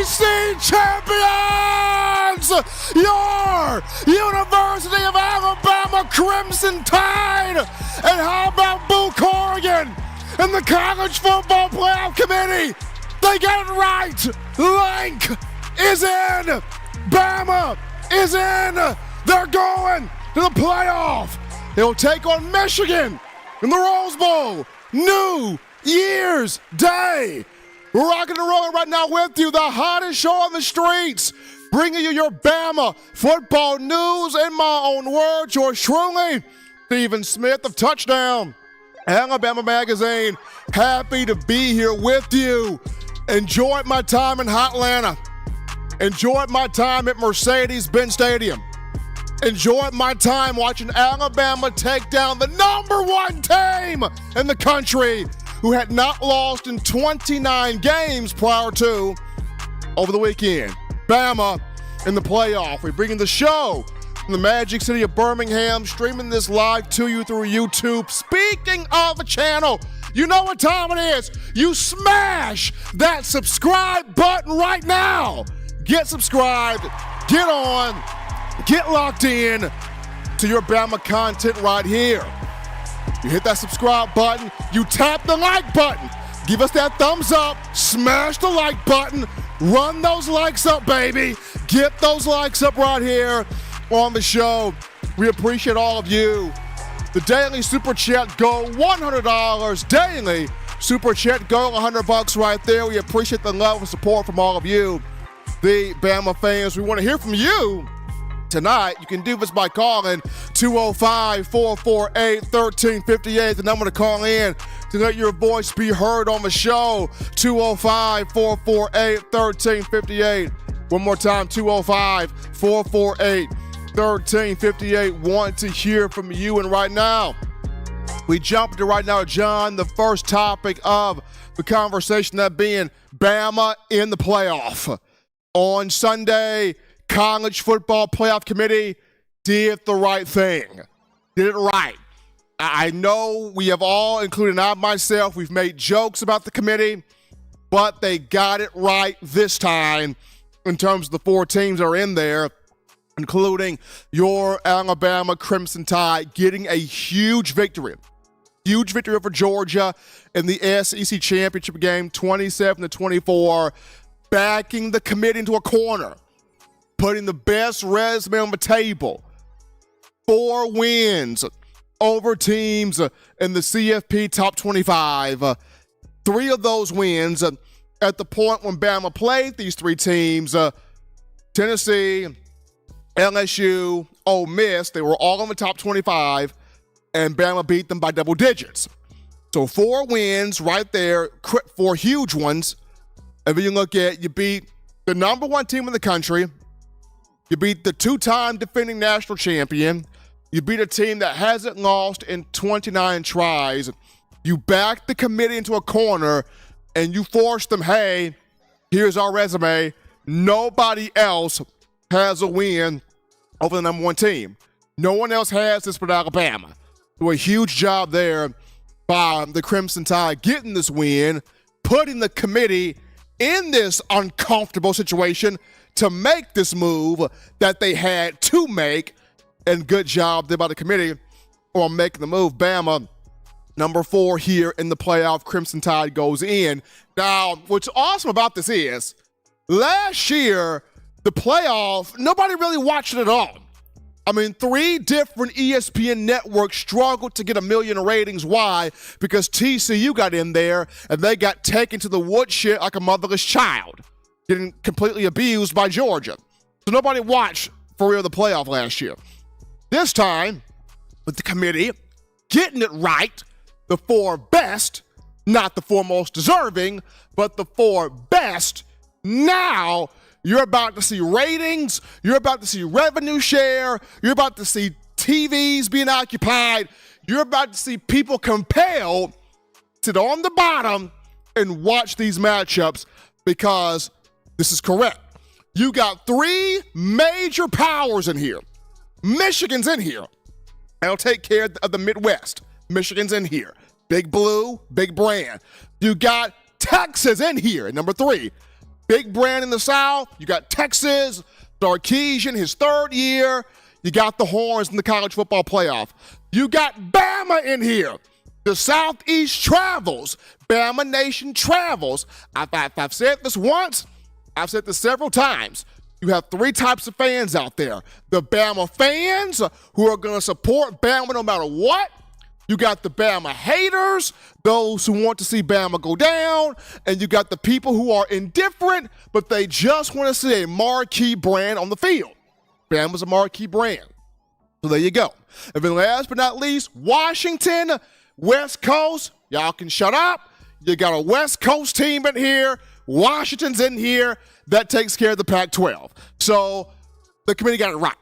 SEC champions, your University of Alabama Crimson Tide. And how about Boo Corrigan and the College Football Playoff Committee? They get it right. Link is in. Bama is in. They're going to the playoff. They'll take on Michigan in the Rose Bowl. New Year's Day. We're rocking and rolling right now with you, the hottest show on the streets, bringing you your Bama football news in my own words. Yours truly, Stephen Smith of Touchdown Alabama Magazine. Happy to be here with you. Enjoyed my time in Hotlanta. Enjoyed my time at Mercedes-Benz Stadium. Enjoyed my time watching Alabama take down the #1 team in the country, who had not lost in 29 games prior to over the weekend. Bama in the playoff. We're bringing the show from the Magic City of Birmingham, streaming this live to you through YouTube. Speaking of a channel, you know what time it is. You smash that subscribe button right now. Get subscribed, get on, get locked in to your Bama content right here. You hit that subscribe button, you tap the like button. Give us that thumbs up, smash the like button, run those likes up, baby. Get those likes up right here on the show. We appreciate all of you. The daily super chat go $100. Daily super chat go $100 right there. We appreciate the love and support from all of you, the Bama fans. We want to hear from you tonight. You can do this by calling 205-448-1358. The number to call in to let your voice be heard on the show, 205-448-1358. One more time, 205-448-1358. Want to hear from you. And right now, we jump into right now, John, the first topic of the conversation, that being Bama in the playoff. On Sunday, College Football Playoff Committee did the right thing. Did it right. I know we have all, including I myself, we've made jokes about the committee, but they got it right this time in terms of the 4 teams that are in there, including your Alabama Crimson Tide getting a huge victory. Huge victory over Georgia in the SEC Championship game, 27-24, backing the committee into a corner, putting the best resume on the table. 4 wins over teams in the CFP top 25. 3 of those wins at the point when Bama played these 3 teams, Tennessee, LSU, Ole Miss, they were all in the top 25, and Bama beat them by double digits. So 4 wins right there, 4 huge ones. And then you look at, you beat the #1 team in the country, you beat the 2-time defending national champion, you beat a team that hasn't lost in 29 tries, you backed the committee into a corner, and you forced them, hey, here's our resume. Nobody else has a win over the #1 team. No one else has this but Alabama. So a huge job there by the Crimson Tide getting this win, putting the committee in this uncomfortable situation to make this move that they had to make, and good job there by the committee on making the move. Bama, #4 here in the playoff. Crimson Tide goes in. Now, what's awesome about this is, last year, the playoff, nobody really watched it at all. I mean, 3 different ESPN networks struggled to get 1 million ratings. Why? Because TCU got in there, and they got taken to the woodshed like a motherless child, getting completely abused by Georgia. So nobody watched, for real, the playoff last year. This time, with the committee getting it right, the 4 best, not the 4 most deserving, but the 4 best, now you're about to see ratings, you're about to see revenue share, you're about to see TVs being occupied, you're about to see people compelled to sit on the bottom and watch these matchups, because this is correct. You got 3 major powers in here. Michigan's in here. That'll take care of the Midwest. Michigan's in here. Big Blue, big brand. You got Texas in here at #3. big brand in the South. You got Texas, Sarkisian, his third year. You got the Horns in the college football playoff. You got Bama in here. The Southeast travels. Bama Nation travels. I've said this once. I've said this several times. You have three types of fans out there. The Bama fans who are going to support Bama no matter what. You got the Bama haters, those who want to see Bama go down, and you got the people who are indifferent, but they just want to see a marquee brand on the field. Bama's a marquee brand. So there you go. And then last but not least, Washington, West Coast. Y'all can shut up. You got a West Coast team in here. Washington's in here. That takes care of the Pac-12. So the committee got it right.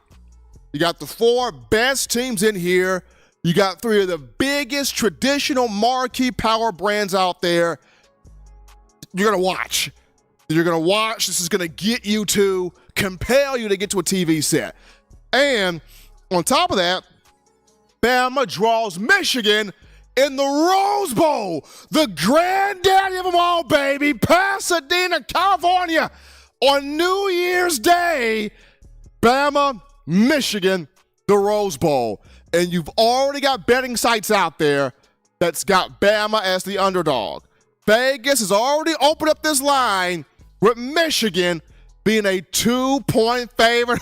You got the four best teams in here. You got three of the biggest traditional marquee power brands out there. You're going to watch. You're going to watch. This is going to get you to compel you to get to a TV set. And on top of that, Bama draws Michigan in the Rose Bowl, the granddaddy of them all, baby, Pasadena, California, on New Year's Day. Bama, Michigan, the Rose Bowl. And you've already got betting sites out there that's got Bama as the underdog. Vegas has already opened up this line with Michigan being a 2-point favorite.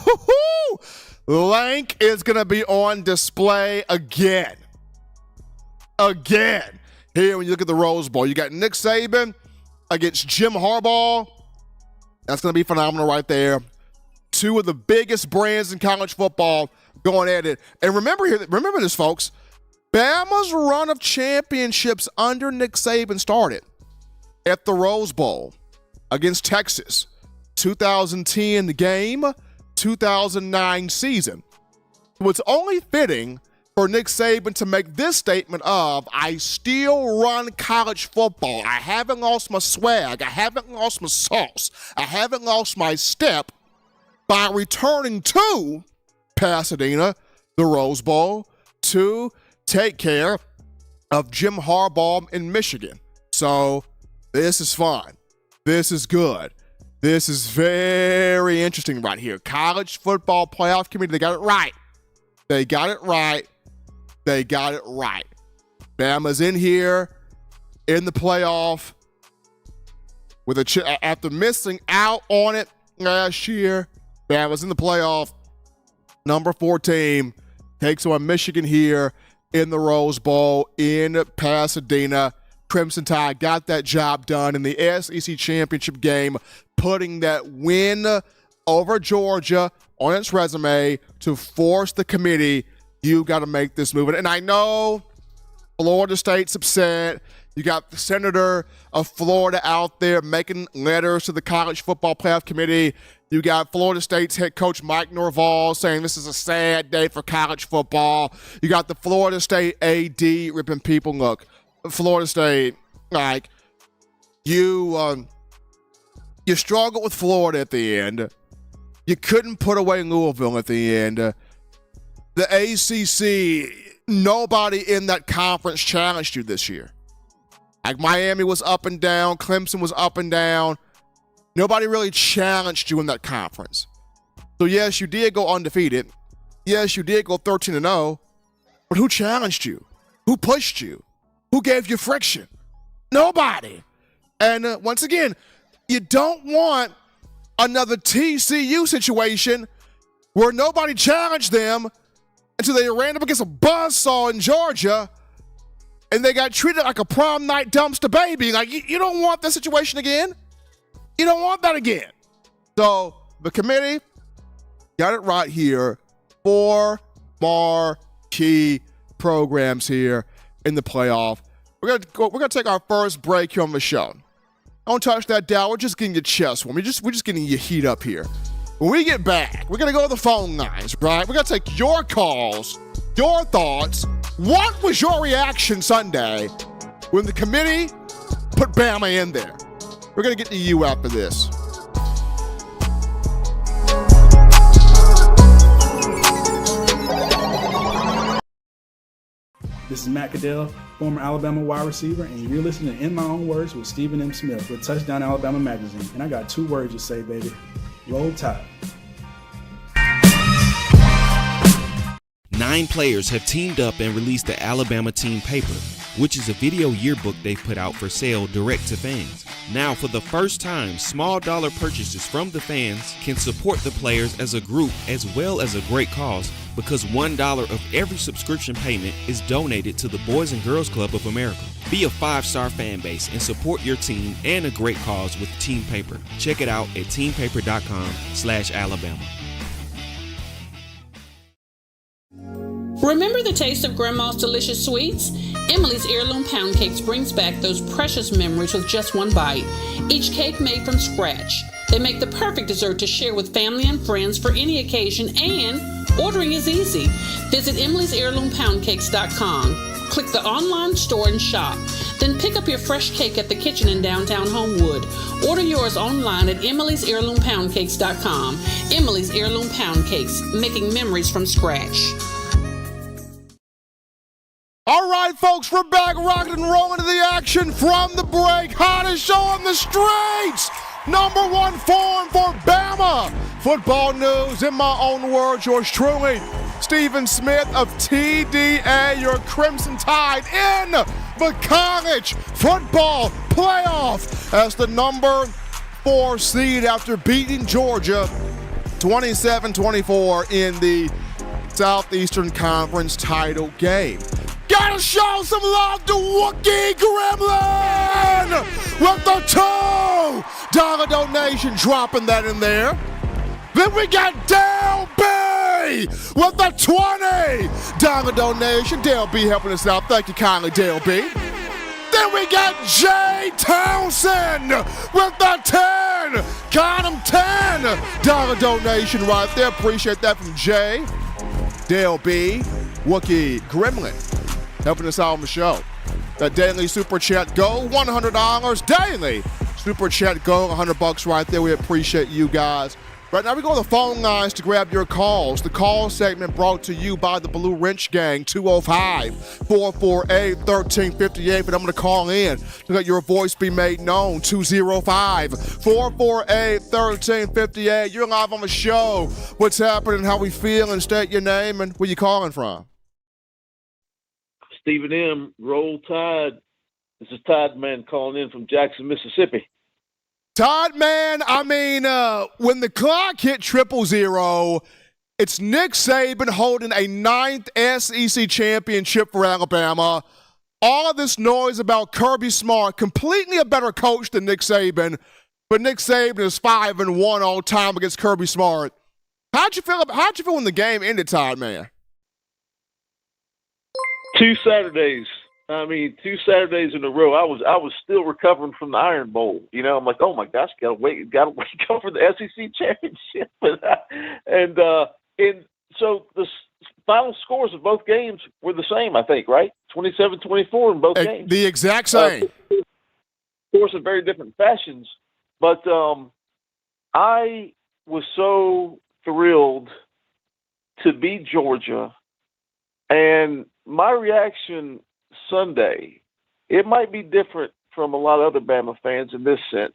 Lank is going to be on display again. Here, when you look at the Rose Bowl, you got Nick Saban against Jim Harbaugh. That's going to be phenomenal right there. Two of the biggest brands in college football going at it. And remember this, folks. Bama's run of championships under Nick Saban started at the Rose Bowl against Texas. 2010 game, 2009 season. So it's only fitting for Nick Saban to make this statement of, I still run college football. I haven't lost my swag. I haven't lost my sauce. I haven't lost my step by returning to Pasadena, the Rose Bowl, to take care of Jim Harbaugh in Michigan. So this is fun. This is good. This is very interesting right here. College Football Playoff Committee, they got it right. They got it right. They got it right. Bama's in here in the playoff with after missing out on it last year. Bama's in the playoff. Number 4 team takes on Michigan here in the Rose Bowl in Pasadena. Crimson Tide got that job done in the SEC championship game, putting that win over Georgia on its resume to force the committee. You got to make this move. And I know Florida State's upset. You got the senator of Florida out there making letters to the College Football Playoff Committee. You got Florida State's head coach Mike Norvell saying this is a sad day for college football. You got the Florida State AD ripping people. Look, Florida State, like, you struggled with Florida at the end. You couldn't put away Louisville at the end. The ACC, nobody in that conference challenged you this year. Like, Miami was up and down. Clemson was up and down. Nobody really challenged you in that conference. So, yes, you did go undefeated. Yes, you did go 13-0. But who challenged you? Who pushed you? Who gave you friction? Nobody. And once again, you don't want another TCU situation where nobody challenged them until they ran up against a buzzsaw in Georgia and they got treated like a prom night dumpster baby. Like, you don't want that situation again. You don't want that again. So the committee got it right here. 4 marquee programs here in the playoff. We're gonna take our first break here on the show. Don't touch that dial. We're just getting your chest warm. We're just getting your heat up here. When we get back, we're gonna go to the phone lines, right? We're gonna take your calls, your thoughts. What was your reaction Sunday when the committee put Bama in there? We're gonna get to you after this. This is Matt Caddell, former Alabama wide receiver, and you're listening to In My Own Words with Stephen M. Smith with Touchdown Alabama Magazine. And I got 2 words to say, baby. Roll Tide. 9 players have teamed up and released the Alabama Team Paper, which is a video yearbook they've put out for sale direct to fans. Now, for the first time, small dollar purchases from the fans can support the players as a group as well as a great cause, because $1 of every subscription payment is donated to the Boys and Girls Club of America. Be a 5-star fan base and support your team and a great cause with Team Paper. Check it out at teampaper.com/Alabama. Remember the taste of Grandma's delicious sweets? Emily's Heirloom Pound Cakes brings back those precious memories with just one bite. Each cake made from scratch. They make the perfect dessert to share with family and friends for any occasion, and ordering is easy. Visit emily'sheirloompoundcakes.com. Click the online store and shop. Then pick up your fresh cake at the kitchen in downtown Homewood. Order yours online at emily'sheirloompoundcakes.com. Emily's Heirloom Pound Cakes, making memories from scratch. All right, folks, we're back rocking and rolling to the action from the break. Hottest show on the streets. Number 1 form for Bama. Football news, in my own words, yours truly, Stephen Smith of TDA, your Crimson Tide in the college football playoff as the number 4 seed after beating Georgia 27-24 in the Southeastern Conference title game. Gotta show some love to Wookie Gremlin with the $2 donation, dropping that in there. Then we got Dale B with the $20 donation. Dale B helping us out. Thank you kindly, Dale B. Then we got Jay Townsend with the $10 donation right there. Appreciate that from Jay. Dale B, Wookie Gremlin, helping us out on the show. That daily super chat go, $100 daily. Super chat go, $100 right there. We appreciate you guys. Right now we go to the phone lines to grab your calls. The call segment brought to you by the Blue Wrench Gang, 205-448-1358. But I'm going to call in to let your voice be made known, 205-448-1358. You're live on the show. What's happening, how we feeling, state your name, and where you calling from? Stephen M. Roll Tide. This is Tide Man calling in from Jackson, Mississippi. Todd, man, I mean, when the clock hit 000, it's Nick Saban holding a 9th SEC championship for Alabama. All of this noise about Kirby Smart, completely a better coach than Nick Saban, but Nick Saban is 5-1 all time against Kirby Smart. How'd you feel when the game ended, Todd, man? 2 Saturdays in a row. I was still recovering from the Iron Bowl. You know, I'm like, oh my gosh, gotta wake up for the SEC championship. and so the final scores of both games were the same, I think, right? 27-24 in both games. The exact same. Of course, in very different fashions. But I was so thrilled to beat Georgia, and my reaction Sunday, it might be different from a lot of other Bama fans in this sense.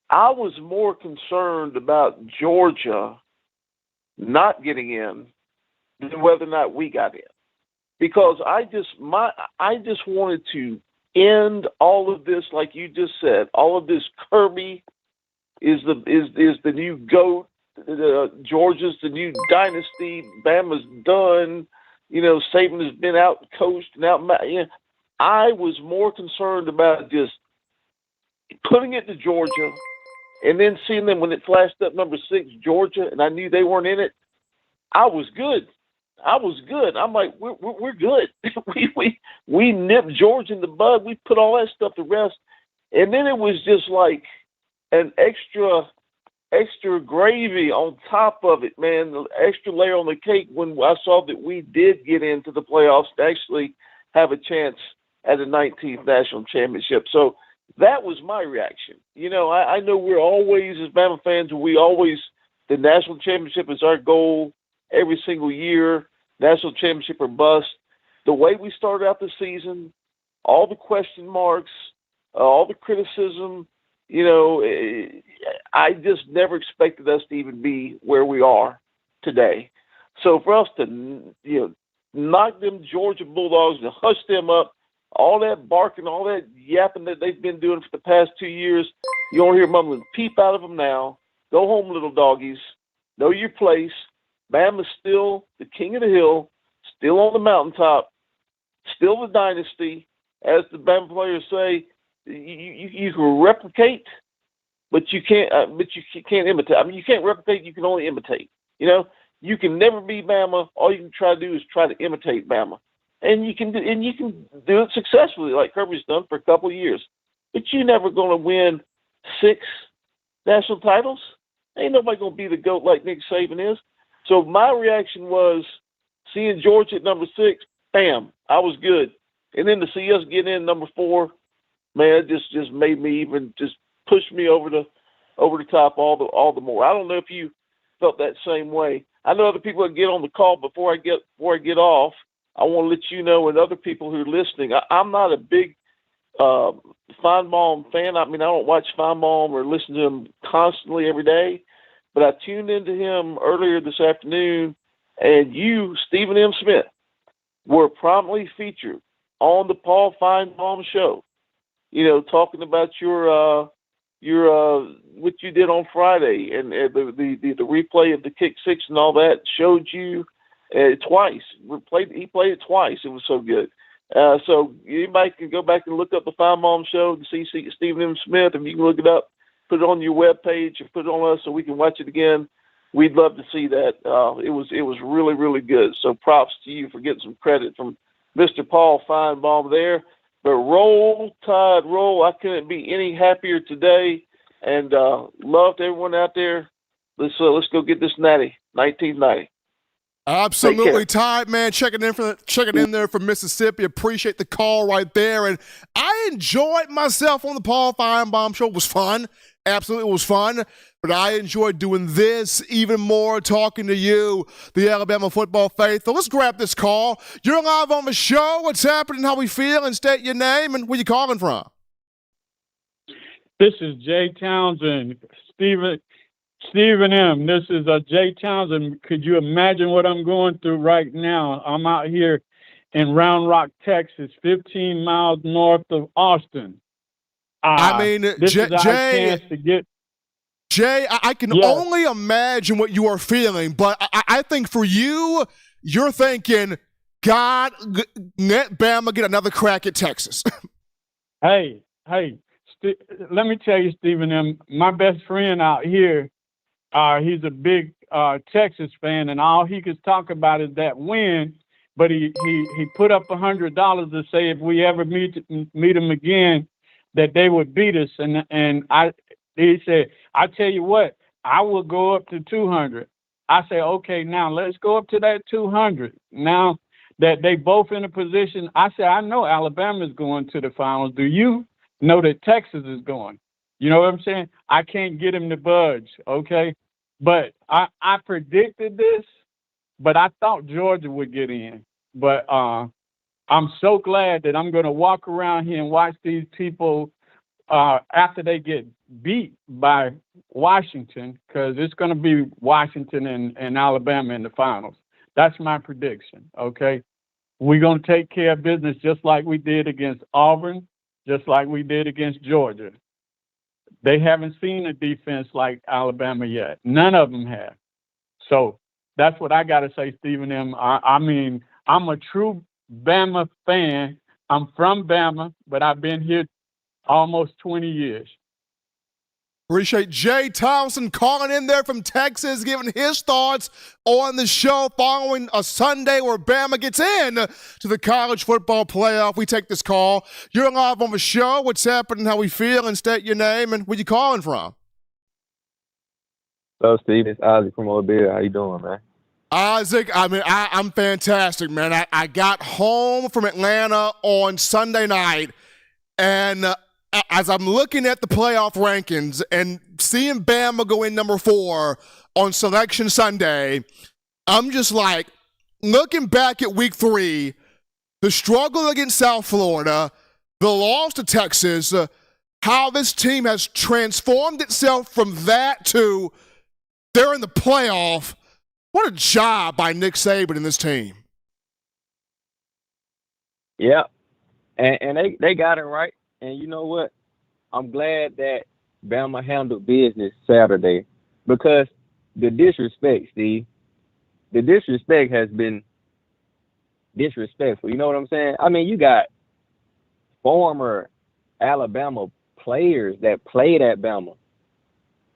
I was more concerned about Georgia not getting in than whether or not we got in, because I just wanted to end all of this, like you just said. All of this, Kirby is the new GOAT. Georgia's the new dynasty. Bama's done. You know, Saban has been out coached and out. You know, I was more concerned about just putting it to Georgia and then seeing them when it flashed up number 6, Georgia, and I knew they weren't in it. I was good. I'm like, we're good. we nipped Georgia in the bud. We put all that stuff to rest, and then it was just like an extra gravy on top of it, man, the extra layer on the cake when I saw that we did get into the playoffs to actually have a chance at the 19th national championship. So that was my reaction. You know, I know we're always, as Bama fans, the national championship is our goal every single year, national championship or bust. the way we started out the season, all the question marks, all the criticism, I just never expected us to even be where we are today. So for us to, knock them Georgia Bulldogs and hush them up, all that barking, all that yapping that they've been doing for the past 2 years, you don't hear mumbling peep out of them now. Go home, little doggies. Know your place. Bama's still the king of the hill, still on the mountaintop, still the dynasty. As the Bama players say, you can replicate, but you can't. But you can't imitate. I mean, you can't replicate. You can only imitate. You can never be Bama. All you can try to do is try to imitate Bama, and you can do it successfully, like Kirby's done for a couple of years. But you're never going to win 6 national titles. Ain't nobody going to be the GOAT like Nick Saban is. So my reaction was seeing Georgia at number 6. Bam, I was good. And then to see us get in number 4, man, it just made me even just push me over the top all the more. I don't know if you felt that same way. I know other people that get on the call before I get off. I want to let you know and other people who are listening. I'm not a big Feinbaum fan. I mean, I don't watch Feinbaum or listen to him constantly every day, but I tuned into him earlier this afternoon, and you, Stephen M. Smith, were prominently featured on the Paul Feinbaum show. Talking about your what you did on Friday and the replay of the kick 6 and all that showed you twice. He played it twice. It was so good. So anybody can go back and look up the Feinbaum show to see Stephen M. Smith. If you can look it up, put it on your webpage or put it on us so we can watch it again. We'd love to see that. It was really, really good. So props to you for getting some credit from Mr. Paul Feinbaum there. But roll, Tide, roll. I couldn't be any happier today. And love to everyone out there. Let's go get this natty, 1990. Absolutely, Tide, man. Checking in there from Mississippi. Appreciate the call right there. And I enjoyed myself on the Paul Feinbaum show. It was fun. Absolutely, it was fun. But I enjoyed doing this even more, talking to you, the Alabama football faithful. Let's grab this call. You're live on the show. What's happening? How we feeling? State your name and where you calling from. This is Jay Townsend. Stephen M. This is Jay Townsend. Could you imagine what I'm going through right now? I'm out here in Round Rock, Texas, 15 miles north of Austin. This is our chance to get. Jay, I can only imagine what you are feeling, but I think for you, you're thinking, God, let Bama get another crack at Texas. Hey, let me tell you, Stephen M., my best friend out here, he's a big Texas fan, and all he could talk about is that win, but he put up $100 to say if we ever meet him again, that they would beat us, and he said, I tell you what, I will go up to 200. I say, okay, now let's go up to that 200. Now that they both in a position, I say, I know Alabama's going to the finals. Do you know that Texas is going? You know what I'm saying? I can't get him to budge, okay? But I predicted this, but I thought Georgia would get in. But I'm so glad that I'm going to walk around here and watch these people after they get beat by Washington, because it's going to be Washington and Alabama in the finals. That's my prediction, okay? We're going to take care of business just like we did against Auburn, just like we did against Georgia. They haven't seen a defense like Alabama yet. None of them have. So that's what I got to say, Stephen M. I mean, I'm a true Bama fan. I'm from Bama, but I've been here almost 20 years. Appreciate Jay Townsend calling in there from Texas, giving his thoughts on the show following a Sunday where Bama gets in to the college football playoff. We take this call. You're live on the show. What's happening? How we feel? And state your name and where you calling from. Hello, Steve. It's Isaac from Mobile. How you doing, man? Isaac, I'm fantastic, man. I got home from Atlanta on Sunday night, and as I'm looking at the playoff rankings and seeing Bama go in number 4 on Selection Sunday, I'm just like, looking back at week 3, the struggle against South Florida, the loss to Texas, how this team has transformed itself from that to they're in the playoff. What a job by Nick Saban and this team. Yeah, and they got it right. And you know what? I'm glad that Bama handled business Saturday because the disrespect, Steve, the disrespect has been disrespectful. You know what I'm saying? I mean, you got former Alabama players that played at Bama.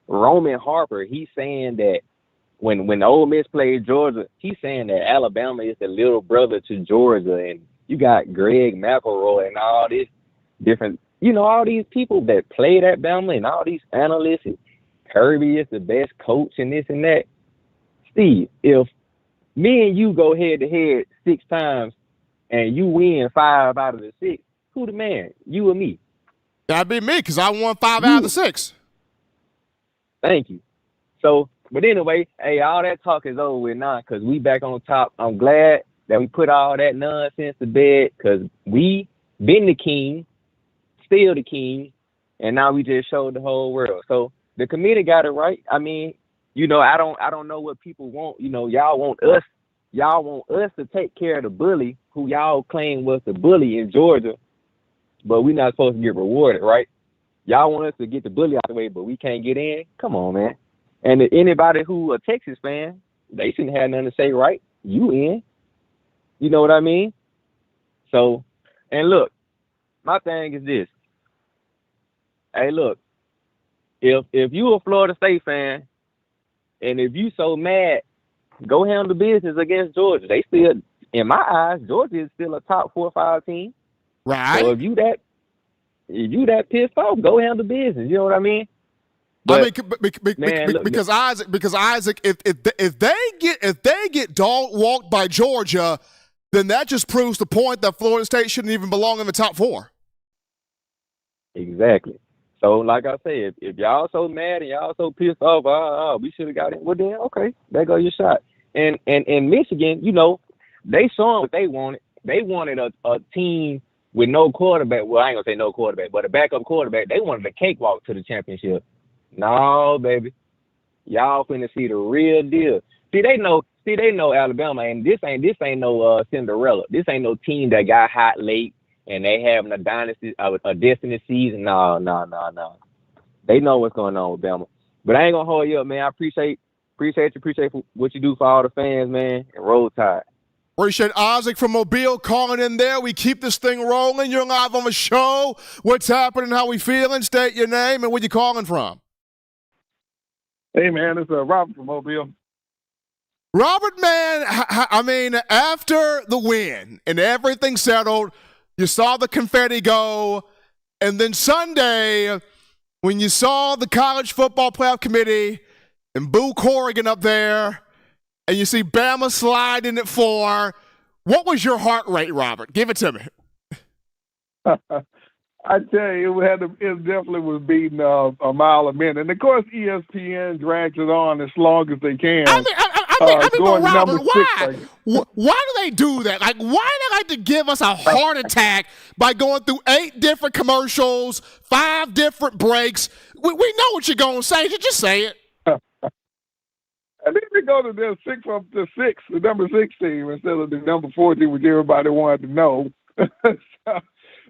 Roman Harper, he's saying that when Ole Miss played Georgia, he's saying that Alabama is the little brother to Georgia. And you got Greg McElroy and all this different, all these people that played at Bama and all these analysts. And Kirby is the best coach and this and that. Steve, if me and you go head-to-head 6 times and you win 5 out of the 6, who the man? You or me? That'd be me because I won 5 out of the 6. Thank you. So, but anyway, hey, all that talk is over with now because we back on top. I'm glad that we put all that nonsense to bed because we been the king, still the king, and now we just showed the whole world. So the committee got it right. I mean, I don't know what people want. Y'all want us to take care of the bully who y'all claim was the bully in Georgia, but we're not supposed to get rewarded, right? Y'all want us to get the bully out of the way, but we can't get in? Come on, man. And anybody who a Texas fan, they shouldn't have nothing to say, right? You in. You know what I mean? So, and look, my thing is this. Hey, look, if you a Florida State fan, and if you so mad, go handle business against Georgia. They still, in my eyes, Georgia is still a top 4 or 5 team. Right. So if you that pissed off, go handle business. You know what I mean? But, because Isaac, if they get dog walked by Georgia, then that just proves the point that Florida State shouldn't even belong in the top 4. Exactly. So, like I said, if y'all so mad and y'all so pissed off, we should have got it. Well, then, okay, there go your shot. And Michigan, they saw what they wanted. They wanted a team with no quarterback. Well, I ain't gonna say no quarterback, but a backup quarterback. They wanted a cakewalk to the championship. No, baby, y'all finna see the real deal. See, they know Alabama, and this ain't no Cinderella. This ain't no team that got hot late and they having a dynasty, a destiny season. No. They know what's going on with Bama. But I ain't gonna hold you up, man. I appreciate what you do for all the fans, man. And roll tide. Appreciate Isaac from Mobile calling in there. We keep this thing rolling. You're live on the show. What's happening? How we feeling? State your name and where you calling from. Hey, man, it's Robert from Mobile. Robert, man, I mean, after the win and everything settled, you saw the confetti go, and then Sunday, when you saw the College Football Playoff Committee and Boo Corrigan up there, and you see Bama sliding at 4, what was your heart rate, Robert? Give it to me. I tell you, it definitely was beating a mile a minute. And, of course, ESPN drags it on as long as they can. I mean, but Robert, why? Why do they do that? Like, why do they like to give us a heart attack by going through 8 different commercials, 5 different breaks? We know what you're going to say. Just say it. And then they go to the 6 up to 6, the number 6 team instead of the number 4 team, which everybody wanted to know.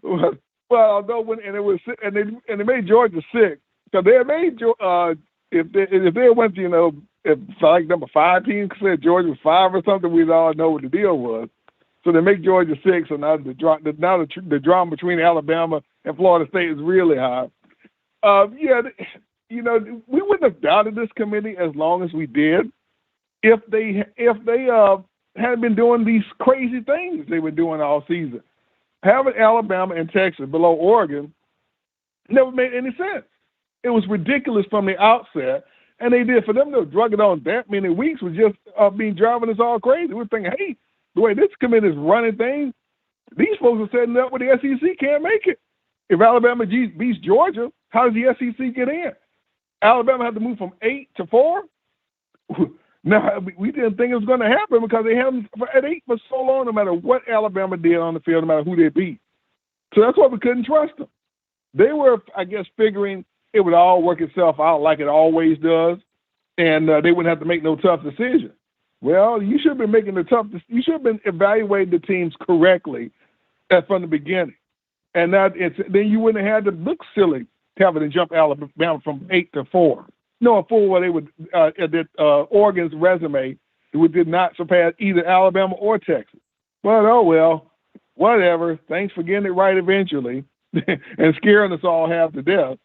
Well, although they made Georgia 6, so they made if they went to if like number 5 team said Georgia was 5 or something, we'd all know what the deal was. So they make Georgia 6, and now the drama between Alabama and Florida State is really high. We wouldn't have doubted this committee as long as we did if they hadn't been doing these crazy things they were doing all season. Having Alabama and Texas below Oregon never made any sense. It was ridiculous from the outset, and they did. For them to drug it on that many weeks was just driving us all crazy. We're thinking, hey, the way this committee is running things, these folks are setting up where the SEC can't make it. If Alabama beats Georgia, how does the SEC get in? Alabama had to move from 8 to 4. Now, we didn't think it was going to happen because they had them at 8 for so long, no matter what Alabama did on the field, no matter who they beat. So that's why we couldn't trust them. They were, I guess, figuring it would all work itself out like it always does, and they wouldn't have to make no tough decision. Well, you should have been making you should have been evaluating the teams correctly from the beginning. And then you wouldn't have had to look silly having to jump Alabama from 8 to 4. Knowing full well they would that Oregon's resume did not surpass either Alabama or Texas. But oh well, whatever. Thanks for getting it right eventually and scaring us all half to death.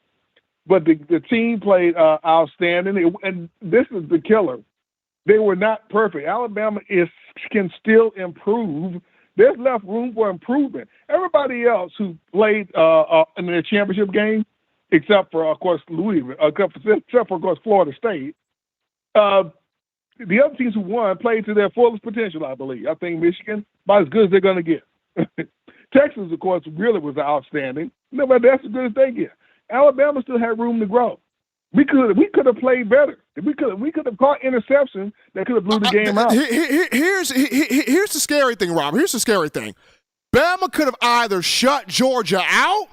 But the team played outstanding, and this is the killer. They were not perfect. Alabama can still improve. There's left room for improvement. Everybody else who played in their championship game, except for, of course, Louisville, except for, of course, Florida State. The other teams who won played to their fullest potential, I believe. I think Michigan, about as good as they're going to get. Texas, of course, really was outstanding. No, but that's as good as they get. Alabama still had room to grow. We could have played better. We could have caught interceptions that could have blew the game out. Here's the scary thing, Rob. Here's the scary thing. Bama could have either shut Georgia out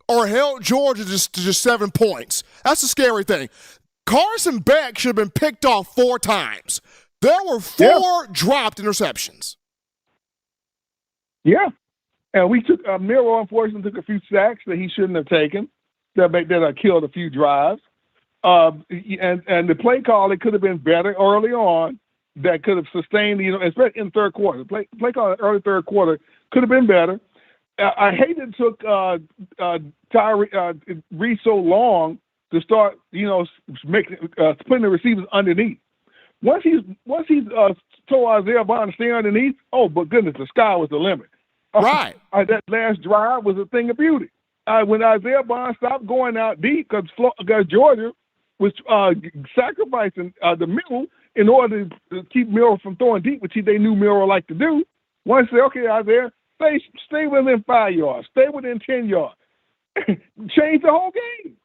or held Georgia to just 7 points. That's the scary thing. Carson Beck should have been picked off 4 times. There were 4 dropped interceptions. Yeah. And we took Milroe, unfortunately, took a few sacks that he shouldn't have taken that killed a few drives. And the play call, it could have been better early on that could have sustained, especially in the third quarter. The play call in the early third quarter could have been better. I hate it took Tyree so long to start, putting the receivers underneath. Once he's told Isaiah Bond to stay underneath, oh, but goodness, the sky was the limit. Right. That last drive was a thing of beauty. When Isaiah Bond stopped going out deep because Georgia was sacrificing the middle in order to keep Milroe from throwing deep, which they knew Milroe liked to do. Once they said, okay, Isaiah, stay within 5 yards, stay within 10 yards. Change the whole game.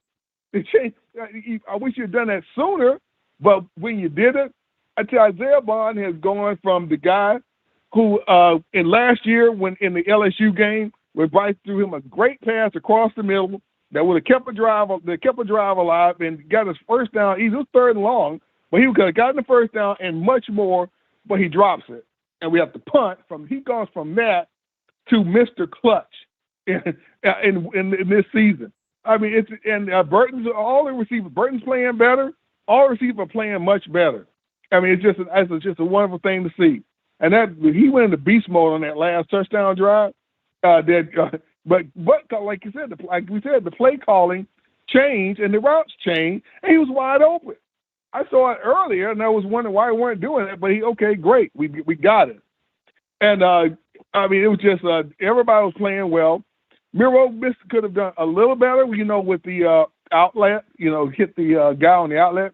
I wish you'd done that sooner, but when you did it, I tell you, Isaiah Bond has gone from the guy who in last year when in the LSU game, where Bryce threw him a great pass across the middle that would have kept a drive alive and got his first down. It was 3rd and long, but he could have gotten the first down and much more, but he drops it. And we have to punt he goes from that to Mr. Clutch in this season. I mean, Burton's playing better. All receivers are playing much better. I mean, it's just a wonderful thing to see. And that he went into beast mode on that last touchdown drive. But like you said, the play calling changed and the routes changed, and he was wide open. I saw it earlier, and I was wondering why we weren't doing it. But okay, great, we got it. And I mean, it was just everybody was playing well. Milroe could have done a little better, with the outlet, hit the guy on the outlet.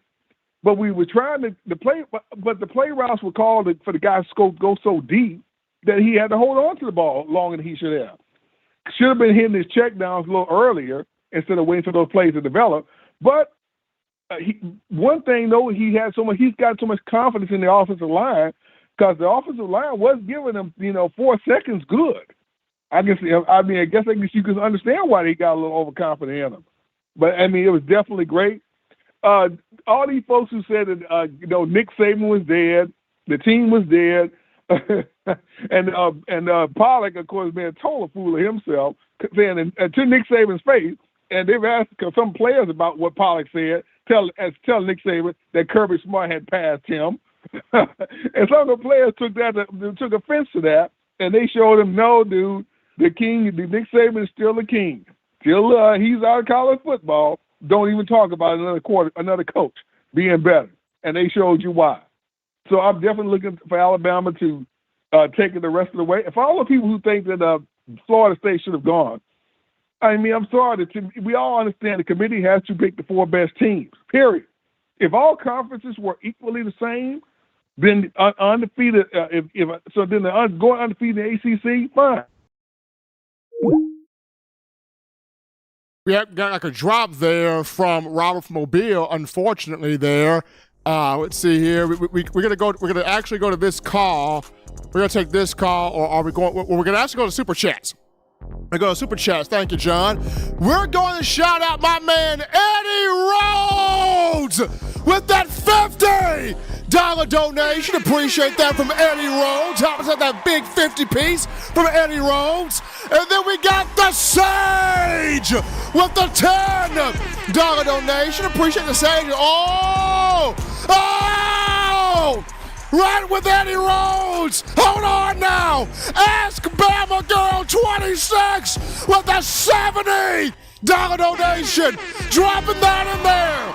But we were trying to play, but the play routes were called for the guys to go so deep that he had to hold on to the ball longer than he should have. Should have been hitting his check downs a little earlier instead of waiting for those plays to develop. But one thing though, he's got so much confidence in the offensive line because the offensive line was giving him 4 seconds good. I guess you can understand why they got a little overconfident in him. But I mean, it was definitely great. All these folks who said that Nick Saban was dead, the team was dead. and Pollock, of course, being a total fool of himself, saying to Nick Saban's face, and they've asked some players about what Pollock said, tell Nick Saban that Kirby Smart had passed him, and some of the players took offense to that, and they showed him, no, dude, Nick Saban is still the king, he's out of college football. Don't even talk about another coach being better, and they showed you why. So I'm definitely looking for Alabama to take it the rest of the way. If all the people who think that Florida State should have gone, I mean, I'm sorry. We all understand the committee has to pick the 4 best teams, period. If all conferences were equally the same, then undefeated. Going undefeated in the ACC, fine. We got like a drop there from Robert from Mobile, unfortunately there. Let's see here. We're gonna go. We're gonna actually go to this call. We're gonna take this call, or are we going? We're gonna actually go to super chats. We're going to super chats. Thank you, John. We're going to shout out my man Eddie Rhodes with that $50 donation. Appreciate that from Eddie Rhodes. Help us that big 50 piece from Eddie Rhodes. And then we got the Sage with the $10 donation. Appreciate the Sage. Oh! Right with Eddie Rhodes. Hold on now. Ask Bama Girl 26 with a $70 donation. Dropping that in there.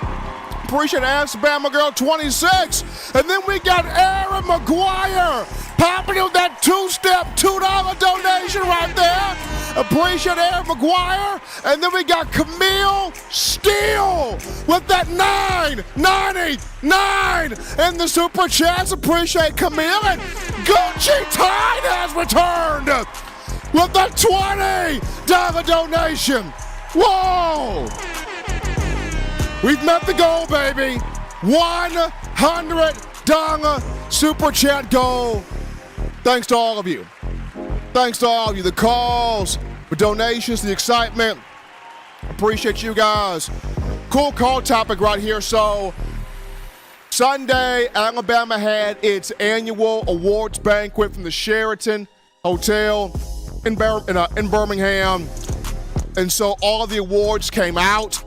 Appreciate Ask Bama Girl 26. And then we got Aaron McGuire popping in with that two-step $2 donation right there. Appreciate Aaron McGuire. And then we got Camille Steele with that $9.99 in the super chats. Appreciate Camille. And Gucci Tide has returned with the $20 donation. Whoa! We've met the goal, baby. $100 super chat goal. Thanks to all of you. Thanks to all of you. The calls, the donations, the excitement. Appreciate you guys. Cool call topic right here. So, Sunday, Alabama had its annual awards banquet from the Sheraton Hotel in Birmingham. And so all of the awards came out.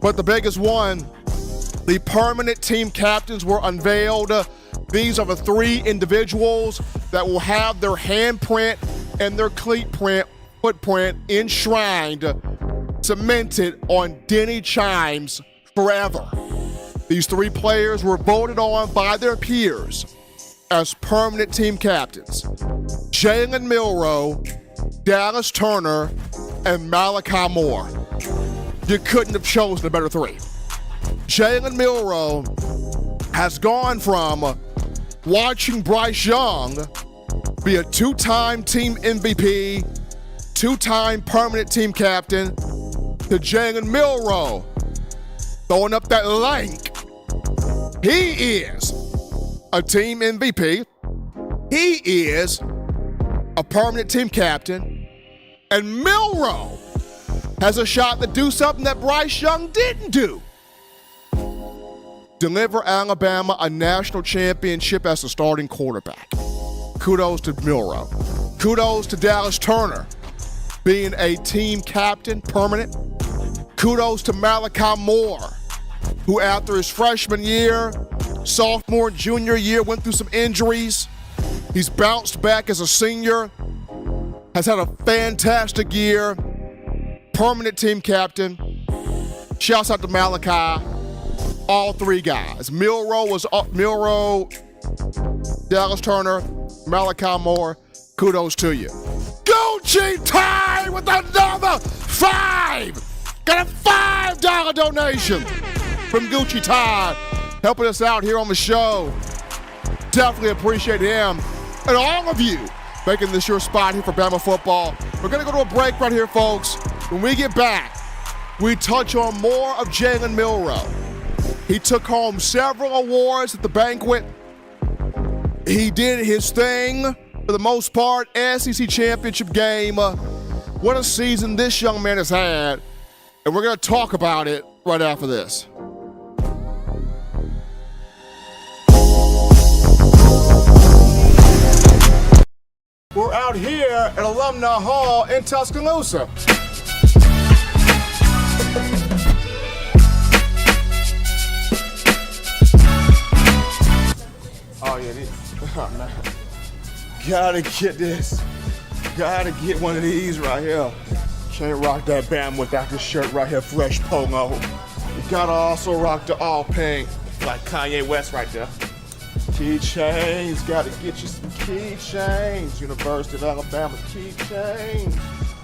But the biggest one, the permanent team captains were unveiled. These are the 3 individuals that will have their handprint and their cleat print footprint enshrined, cemented on Denny Chimes forever. These 3 players were voted on by their peers as permanent team captains. Jalen Milroe, Dallas Turner, and Malachi Moore. You couldn't have chosen a better 3. Jalen Milroe has gone from watching Bryce Young be a 2-time team MVP, 2-time permanent team captain, to Jalen Milroe throwing up that lank. He is a team MVP. He is a permanent team captain. And Milroe has a shot to do something that Bryce Young didn't do. Deliver Alabama a national championship as a starting quarterback. Kudos to Milroe. Kudos to Dallas Turner being a team captain, permanent. Kudos to Malachi Moore, who after his freshman year, sophomore, junior year, went through some injuries. He's bounced back as a senior, has had a fantastic year. Permanent team captain. Shouts out to Malachi. All 3 guys. Milroe, Dallas Turner, Malachi Moore. Kudos to you. Gucci Tide with another 5. Got a $5 donation from Gucci Tide, helping us out here on the show. Definitely appreciate him and all of you making this your spot here for Bama football. We're going to go to a break right here, folks. When we get back, we touch on more of Jalen Milroe. He took home several awards at the banquet. He did his thing for the most part. SEC championship game. What a season this young man has had. And we're going to talk about it right after this. We're out here at Alumni Hall in Tuscaloosa. Oh yeah, oh man. Gotta get this. Gotta get one of these right here. Can't rock that Bama without this shirt right here, fresh polo. You gotta also rock the all pink, like Kanye West right there. Keychains, gotta get you some keychains. University of Alabama keychains.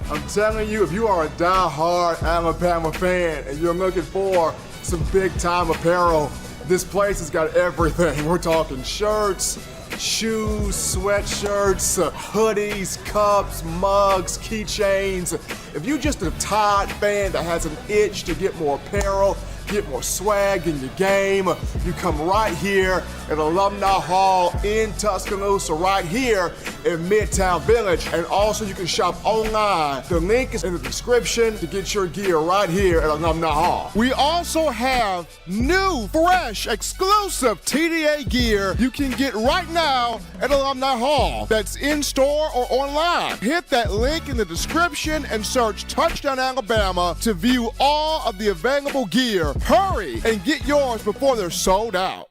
I'm telling you, if you are a die-hard Alabama fan and you're looking for some big-time apparel, this place has got everything. We're talking shirts, shoes, sweatshirts, hoodies, cups, mugs, keychains. If you're just a Tide fan that has an itch to get more apparel, get more swag in your game, you come right here at Alumni Hall in Tuscaloosa, right here in Midtown Village. And also you can shop online. The link is in the description to get your gear right here at Alumni Hall. We also have new, fresh, exclusive TDA gear you can get right now at Alumni Hall. That's in store or online. Hit that link in the description and search Touchdown Alabama to view all of the available gear. Hurry and get yours before they're sold out.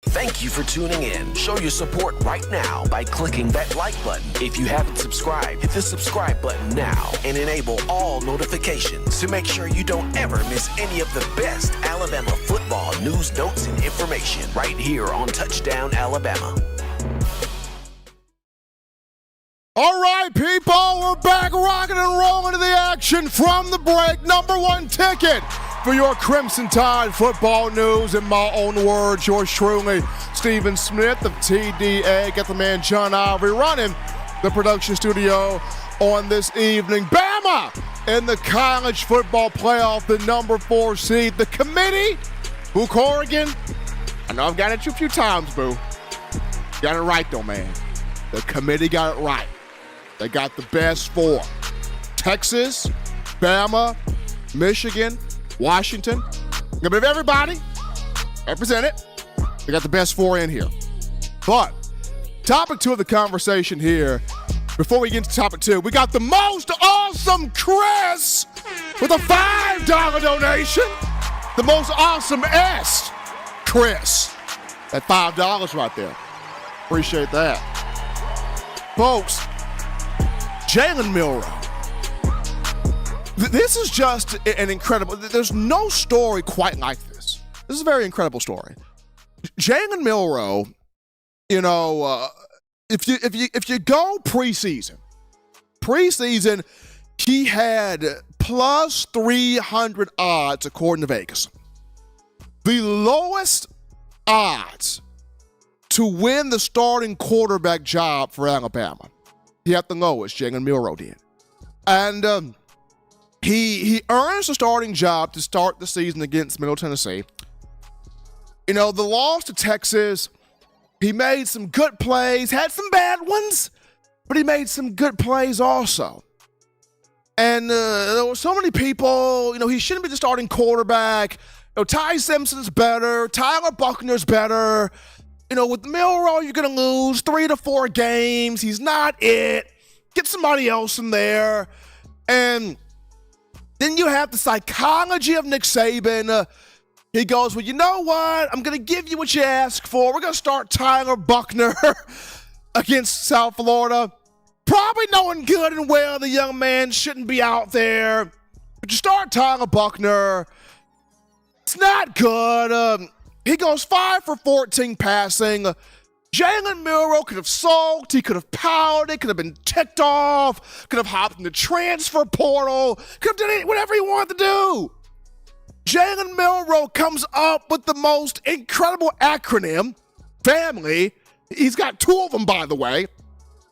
Thank you for tuning in. Show your support right now by clicking that like button. If you haven't subscribed, hit the subscribe button now and enable all notifications to make sure you don't ever miss any of the best Alabama football news, notes, and information right here on Touchdown Alabama. All right, people, we're back rocking and rolling to the action from the break. Number one ticket for your Crimson Tide football news. In my own words, yours truly, Stephen Smith of TDA. Got the man John Ivory running the production studio on this evening. Bama in the college football playoff, the number 4 seed. The committee, Boo Corrigan. I know I've got it a few times, Boo. Got it right, though, man. The committee got it right. They got the best 4. Texas, Bama, Michigan, Washington. Gonna be everybody represented. They got the best 4 in here. But topic 2 of the conversation here, before we get to topic 2, we got the most awesome Chris with a $5 donation. The most awesome-est Chris. That $5 right there. Appreciate that. Folks, Jalen Milroe. This is just an incredible, there's no story quite like this. This is a very incredible story. Jalen Milroe, you know, if you go preseason, he had plus 300 odds according to Vegas. The lowest odds to win the starting quarterback job for Alabama. He had the lowest, Jalen Milroe did. And he earns the starting job to start the season against Middle Tennessee. You know, the loss to Texas, he made some good plays, had some bad ones, but he made some good plays also. And there were so many people, you know, he shouldn't be the starting quarterback. You know, Ty Simpson's better, Tyler Buckner's better. You know, with Milroe, you're going to lose 3 to 4 games. He's not it. Get somebody else in there. And then you have the psychology of Nick Saban. He goes, well, you know what? I'm going to give you what you ask for. We're going to start Tyler Buckner against South Florida. Probably knowing good and well the young man shouldn't be out there. But you start Tyler Buckner. It's not good. He goes 5 for 14 passing. Jalen Milroe could have sulked. He could have pouted. Could have been ticked off. Could have hopped in the transfer portal. Could have done whatever he wanted to do. Jalen Milroe comes up with the most incredible acronym, family. He's got 2 of them, by the way.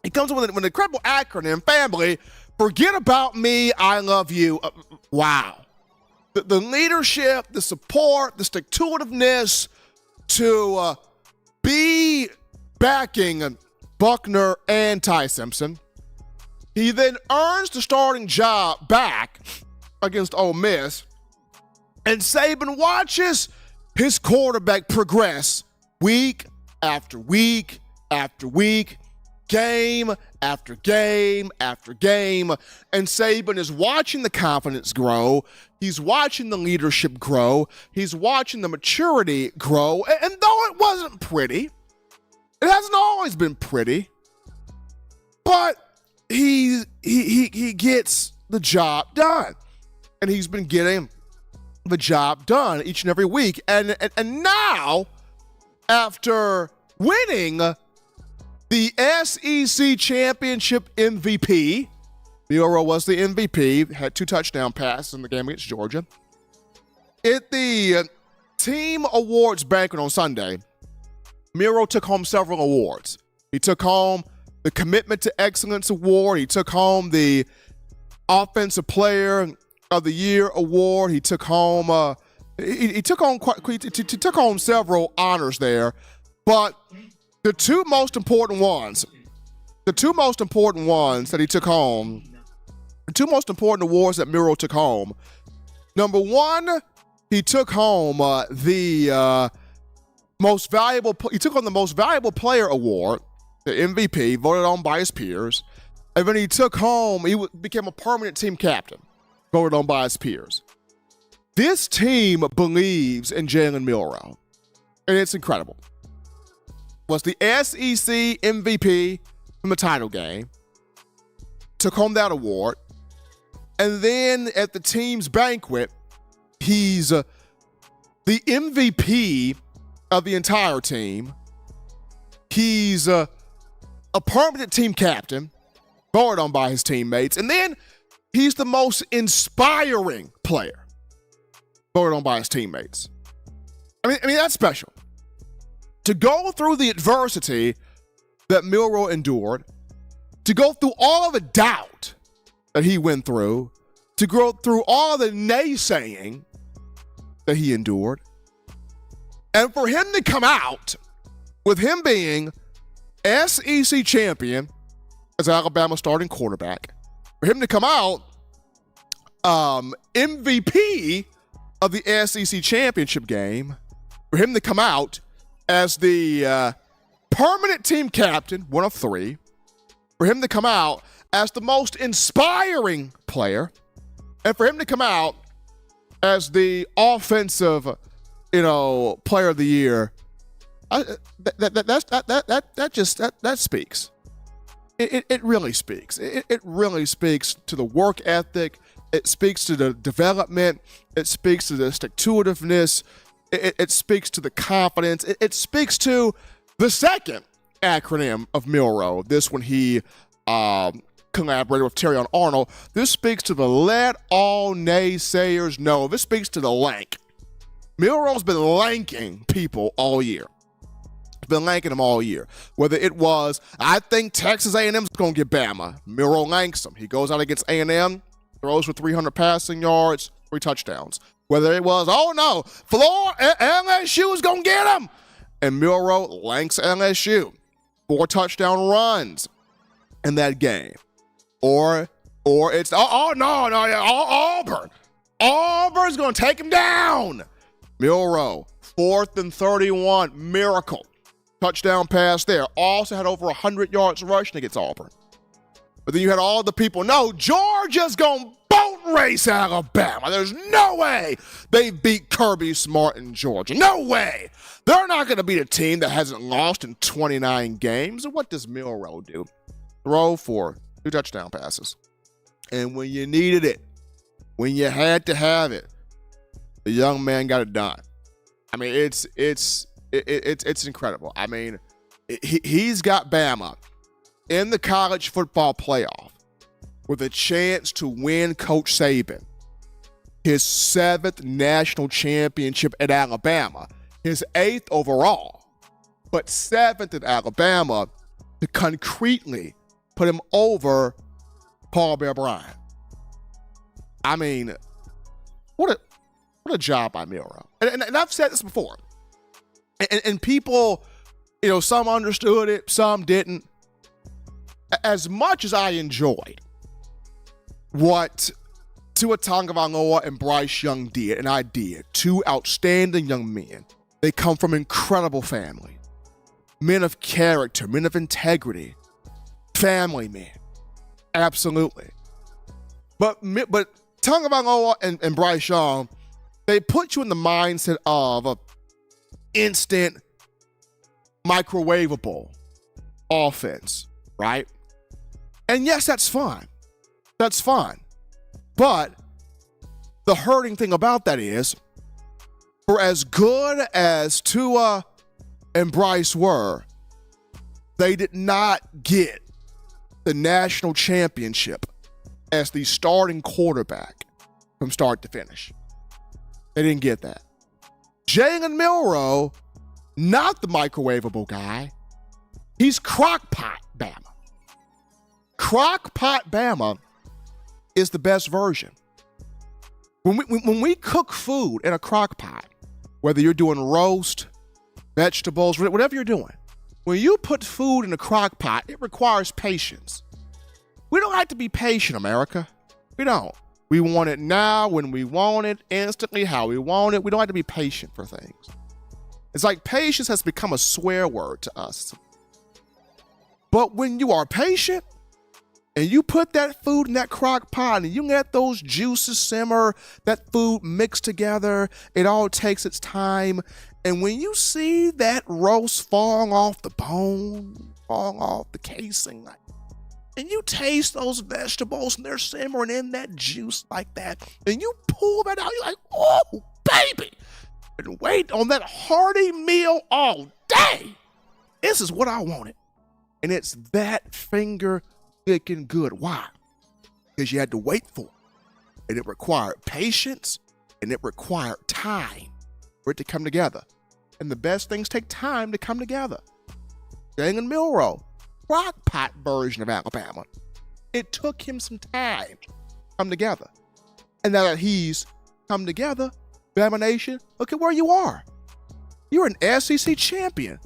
He comes up with an incredible acronym, family. Forget about me, I love you. Wow. The leadership, the support, the stick-to-itiveness to be backing Buckner and Ty Simpson. He then earns the starting job back against Ole Miss, and Saban watches his quarterback progress week after week after week, game after game after game, and Saban is watching the confidence grow. He's watching the leadership grow. He's watching the maturity grow. And though it wasn't pretty, it hasn't always been pretty, but he gets the job done. And he's been getting the job done each and every week. And now, after winning the SEC Championship MVP, Milroe was the MVP, had 2 touchdown passes in the game against Georgia. At the team awards banquet on Sunday, Milroe took home several awards. He took home the Commitment to Excellence Award. He took home the Offensive Player of the Year award. He took home he took home several honors there, but the two most important ones that he took home, the two most important awards that Milroe took home. Number one, he took home the most valuable player award, the MVP, voted on by his peers. And then he took home, he became a permanent team captain, voted on by his peers. This team believes in Jalen Milroe, and it's incredible. Was the SEC MVP from the title game, took home that award, and then at the team's banquet, he's the MVP of the entire team. He's a permanent team captain, voted on by his teammates, and then he's the most inspiring player, voted on by his teammates. I mean that's special. To go through the adversity that Milroe endured, to go through all of the doubt that he went through, to go through all the naysaying that he endured, and for him to come out with him being SEC champion as Alabama starting quarterback, for him to come out MVP of the SEC championship game, for him to come out as the permanent team captain, one of three, for him to come out as the most inspiring player, and for him to come out as the offensive, player of the year, that speaks. It really speaks. It really speaks to the work ethic. It speaks to the development. It speaks to the stick-to-itiveness. It speaks to the confidence. It speaks to the second acronym of Milroe. This one he collaborated with Terry on Arnold. This speaks to the let all naysayers know. This speaks to the lank. Milroe's been lanking people all year. Been lanking them all year. Whether it was, I think Texas A&M's going to get Bama. Milroe lanks them. He goes out against A&M, throws for 300 passing yards, 3 touchdowns. Whether it was, oh no, LSU is going to get him. And Milroe lanks LSU. 4 touchdown runs in that game. Or it's, Auburn. Auburn's going to take him down. Milroe, 4th and 31, miracle. Touchdown pass there. Also had over 100 yards rushing against Auburn. But then you had all the people, no, Georgia's going to boat race Alabama. There's no way they beat Kirby Smart in Georgia. No way. They're not going to beat a team that hasn't lost in 29 games. And what does Milroe do? Throw for 2 touchdown passes. And when you needed it, when you had to have it, the young man got it done. I mean, it's incredible. I mean, he's got Bama in the college football playoff with a chance to win Coach Saban his 7th national championship at Alabama, his 8th overall, but 7th at Alabama to concretely put him over Paul Bear Bryant. I mean, what a job by Milroe. And I've said this before. And people, some understood it, some didn't. As much as I enjoyed what Tua Tagovailoa and Bryce Young did, and I did, 2 outstanding young men. They come from incredible family, men of character, men of integrity, family men, absolutely. But Tagovailoa and Bryce Young, they put you in the mindset of instant, microwavable offense, right? And yes, that's fine. That's fine. But the hurting thing about that is, for as good as Tua and Bryce were, they did not get the national championship as the starting quarterback from start to finish. They didn't get that. Jalen Milroe, not the microwavable guy. He's crockpot Bama. Crockpot Bama is the best version. When we cook food in a crock pot, whether you're doing roast, vegetables, whatever you're doing, when you put food in a crock pot, it requires patience. We don't like to be patient, America. We don't. We want it now, when we want it, instantly, how we want it. We don't like to be patient for things. It's like patience has become a swear word to us. But when you are patient and you put that food in that crock pot and you let those juices simmer, that food mixed together, it all takes its time. And when you see that roast falling off the bone, falling off the casing, and you taste those vegetables and they're simmering in that juice like that, and you pull that out, you're like, oh, baby, and wait on that hearty meal all day. This is what I wanted. And it's that finger licking good. Why? Because you had to wait for it. And it required patience and it required time for it to come together. And the best things take time to come together. Jalen Milroe, crock pot version of Alabama. It took him some time to come together. And now that he's come together, Bama Nation, look at where you are. You're an SEC champion.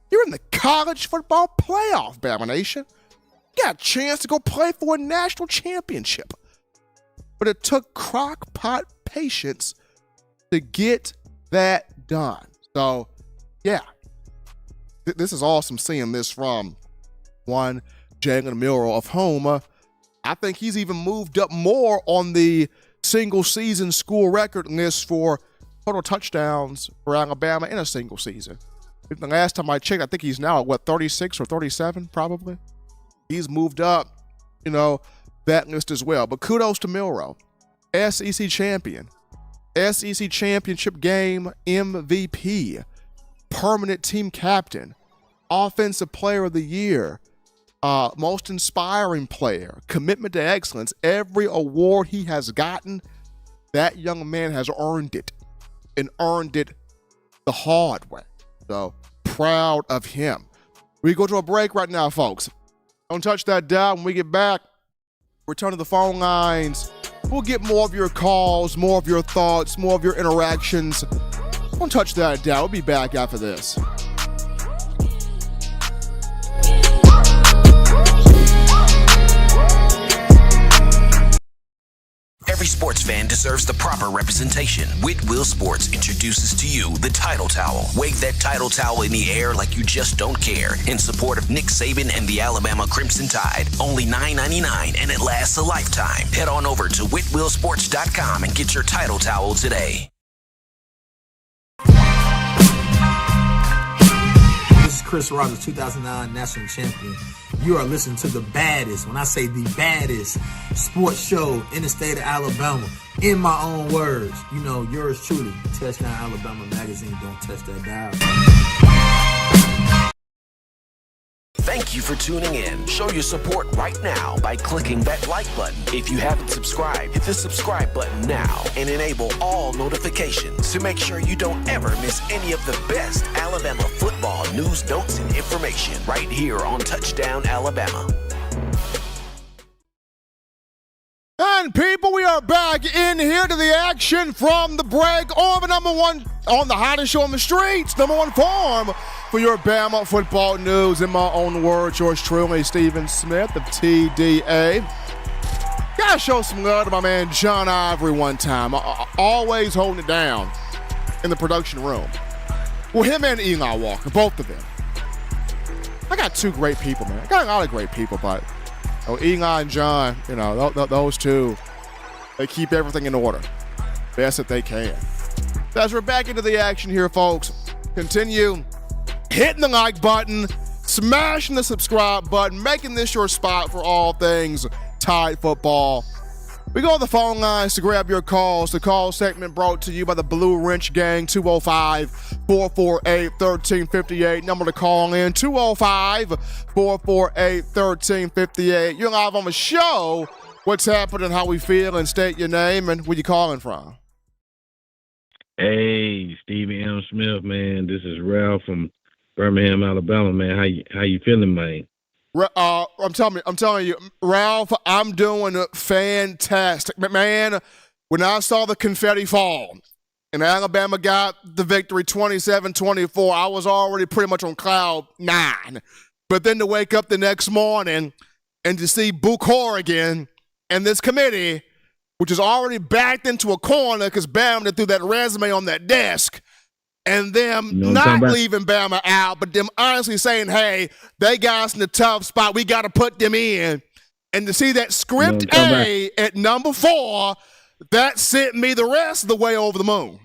You're in the college football playoff, Bama Nation. You got a chance to go play for a national championship. But it took crock pot patience to get that done. So, yeah, this is awesome seeing this from one Jalen Milroe, of whom I think he's even moved up more on the single season school record list for total touchdowns for Alabama in a single season. The last time I checked, I think he's now at 36 or 37 probably. He's moved up, that list as well. But kudos to Milroe, SEC champion, SEC championship game MVP, permanent team captain, offensive player of the year, most inspiring player, commitment to excellence. Every award he has gotten, that young man has earned it, and earned it the hard way. So proud of him. We go to a break right now, folks. Don't touch that dial. When we get back, return to the phone lines. We'll get more of your calls, more of your thoughts, more of your interactions. Don't touch that dial. We'll be back after this. Every sports fan deserves the proper representation. Whitwell Sports introduces to you the Title Towel. Wave that Title Towel in the air like you just don't care. In support of Nick Saban and the Alabama Crimson Tide. Only $9.99 and it lasts a lifetime. Head on over to whitwellsports.com and get your Title Towel today. This is Chris Rogers, 2009 national champion. You are listening to the baddest, when I say the baddest, sports show in the state of Alabama. In my own words, yours truly, Touchdown Alabama Magazine. Don't touch that dial. Thank you for tuning in. Show your support right now by clicking that like button. If you haven't subscribed, hit the subscribe button now and enable all notifications to make sure you don't ever miss any of the best Alabama football news, notes, and information right here on Touchdown Alabama. And people, we are back in here to the action from the break on the number one, on the hottest show on the streets, number one form for your Bama football news. In my own words, yours truly, Stephen Smith of TDA. Gotta show some love to my man John Ivory one time. Always holding it down in the production room. Well, him and Eli Walker, both of them. I got two great people, man. I got a lot of great people, but Eli and John, those two, they keep everything in order best that they can. So as we're back into the action here, folks, continue hitting the like button, smashing the subscribe button, making this your spot for all things Tide football. We go on the phone lines to grab your calls. The call segment brought to you by the Blue Wrench Gang, 205-448-1358. Number to call in, 205-448-1358. You're live on the show. What's happening, how we feel, and state your name and where you calling from. Hey, Stevie M. Smith, man. This is Ralph from Birmingham, Alabama, man. How you feeling, man? I'm telling you, Ralph, I'm doing fantastic. Man, when I saw the confetti fall and Alabama got the victory 27-24, I was already pretty much on cloud 9. But then to wake up the next morning and to see Book Oregon and this committee, which is already backed into a corner because Bama threw that resume on that desk, and them not leaving Bama out, but them honestly saying, hey, they got us in a tough spot. We got to put them in. And to see that script A at number 4, that sent me the rest of the way over the moon.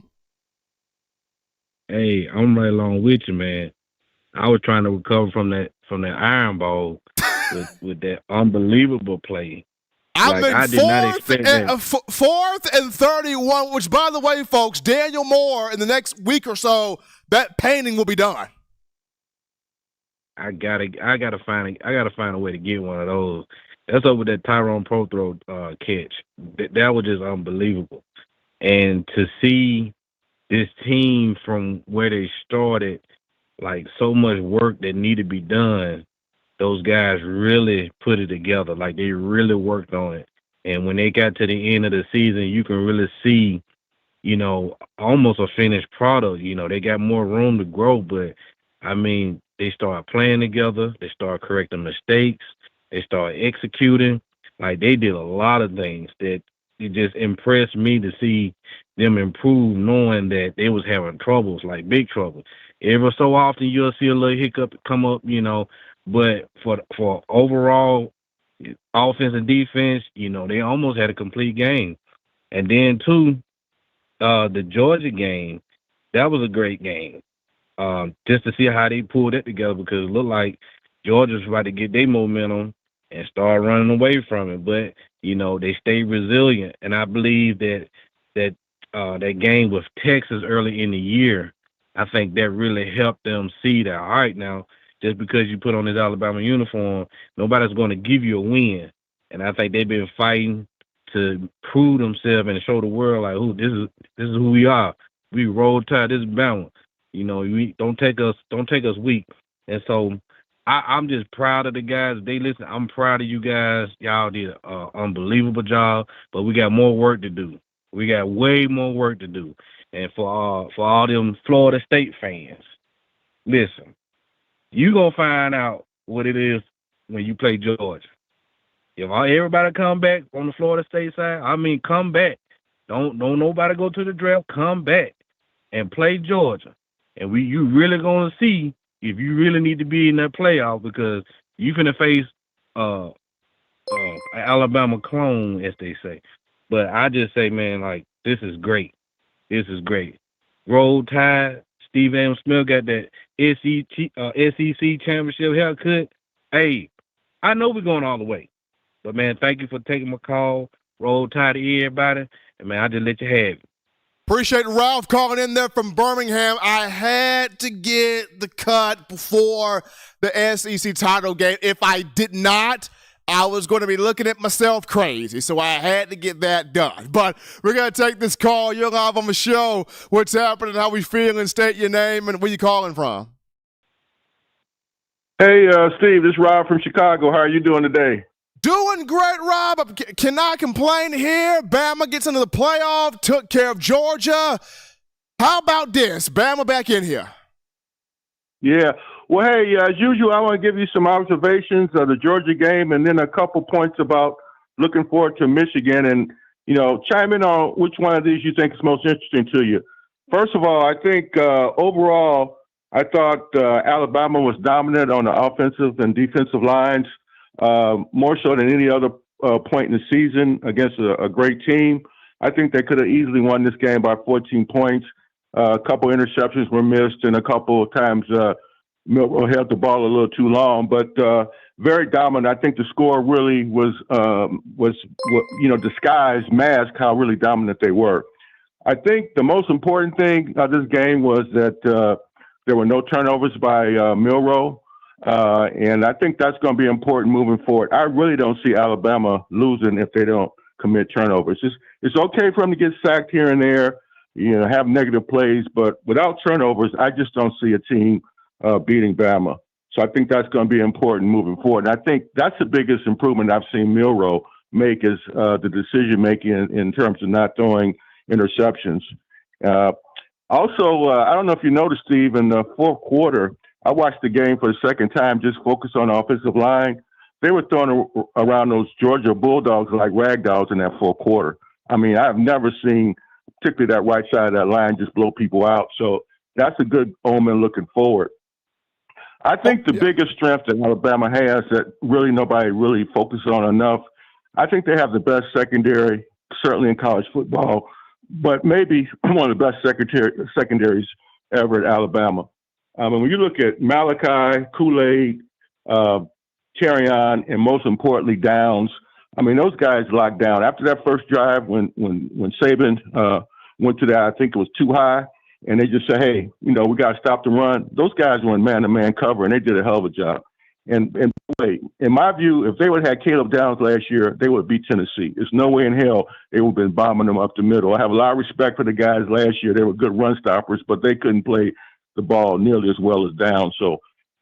Hey, I'm right along with you, man. I was trying to recover from that Iron Bowl with that unbelievable play. I did not expect that. 4th and 31, which, by the way, folks, Daniel Moore, in the next week or so, that painting will be done. I gotta find a way to get one of those. That's over that Tyrone Prothro catch. That was just unbelievable. And to see this team from where they started, like so much work that needed to be done, those guys really put it together. Like they really worked on it. And when they got to the end of the season, you can really see, almost a finished product. They got more room to grow, but I mean, they started playing together. They started correcting mistakes. They started executing. Like they did a lot of things that it just impressed me to see them improve, knowing that they was having troubles, like big trouble. Every so often you'll see a little hiccup come up, but for overall offense and defense, they almost had a complete game. And then too, the Georgia game, that was a great game. Just to see how they pulled it together, because it looked like Georgia's about to get their momentum and start running away from it. But, they stayed resilient. And I believe that game with Texas early in the year, I think that really helped them see that, all right, now, just because you put on this Alabama uniform, nobody's going to give you a win. And I think they've been fighting to prove themselves and show the world, like, this is who we are. We roll tide, this is Bama. We don't take us weak. And so I'm just proud of the guys. They listen. I'm proud of you guys. Y'all did an unbelievable job, but we got more work to do. We got way more work to do. And for all them Florida State fans, listen, you gonna find out what it is when you play Georgia. If everybody come back on the Florida State side, I mean, come back. Don't nobody go to the draft. Come back and play Georgia. And you really gonna see if you really need to be in that playoff, because you finna face Alabama clone, as they say. But I just say, man, like, this is great. This is great. Roll Tide. Steve M. Smith got that SEC championship haircut. Hey, I know we're going all the way. But, man, thank you for taking my call. Roll Tide to everybody. And, man, I just let you have it. Appreciate Ralph calling in there from Birmingham. I had to get the cut before the SEC title game. If I did not, I was going to be looking at myself crazy, so I had to get that done. But we're going to take this call. You're live on the show. What's happening? How we feeling? State your name and where you calling from. Hey, Steve, this is Rob from Chicago. How are you doing today? Doing great, Rob. Cannot complain here. Bama gets into the playoff, took care of Georgia. How about this? Bama back in here. Yeah. Well, hey, as usual, I want to give you some observations of the Georgia game and then a couple points about looking forward to Michigan, and, chime in on which one of these you think is most interesting to you. First of all, I think overall, I thought Alabama was dominant on the offensive and defensive lines, more so than any other point in the season against a great team. I think they could have easily won this game by 14 points. A couple interceptions were missed, and a couple of times Milroe held the ball a little too long, but very dominant. I think the score really was disguised, masked how really dominant they were. I think the most important thing of this game was that there were no turnovers by Milroe, and I think that's going to be important moving forward. I really don't see Alabama losing if they don't commit turnovers. It's okay for them to get sacked here and there, have negative plays, but without turnovers, I just don't see a team beating Bama. So I think that's going to be important moving forward. And I think that's the biggest improvement I've seen Milroe make is the decision making in terms of not throwing interceptions. Also, I don't know if you noticed, Steve, in the fourth quarter, I watched the game for the second time, just focused on the offensive line. They were throwing around those Georgia Bulldogs like ragdolls in that fourth quarter. I mean, I've never seen, particularly that right side of that line, just blow people out. So that's a good omen looking forward. I think the biggest strength that Alabama has that really nobody really focuses on enough, I think they have the best secondary, certainly in college football, but maybe one of the best secondaries ever at Alabama. When you look at Malachi, Kool-Aid, Terrion, and most importantly, Downs, I mean, those guys locked down. After that first drive, when Saban went to that, I think it was too high, and they just said, hey, we got to stop the run. Those guys were in man-to-man cover, and they did a hell of a job. And in my view, if they would have had Caleb Downs last year, they would beat Tennessee. There's no way in hell they would have been bombing them up the middle. I have a lot of respect for the guys last year. They were good run stoppers, but they couldn't play the ball nearly as well as Downs. So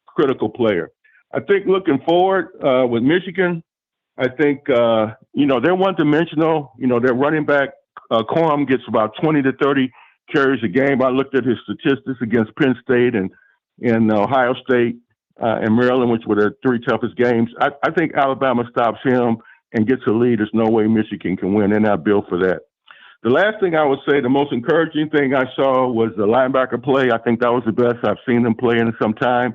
critical player. I think looking forward with Michigan, I think, they're one-dimensional. Their running back, Corum, gets about 20 to 30 carries a game. I looked at his statistics against Penn State and Ohio State and Maryland, which were the three toughest games. I think Alabama stops him and gets a lead. There's no way Michigan can win. They're not built for that. The last thing I would say, the most encouraging thing I saw was the linebacker play. I think that was the best I've seen them play in some time.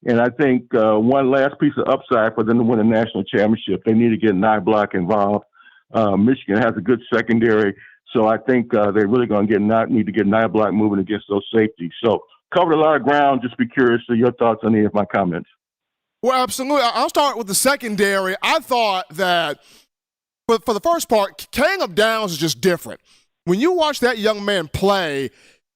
And I think one last piece of upside for them to win a national championship, they need to get an eye block involved. Michigan has a good secondary, so I think they're really going to need to get an eye block moving against those safeties. So covered a lot of ground. Just be curious to your thoughts on any of my comments. Well, absolutely. I'll start with the secondary. I thought that for the first part, Caleb Downs is just different. When you watch that young man play,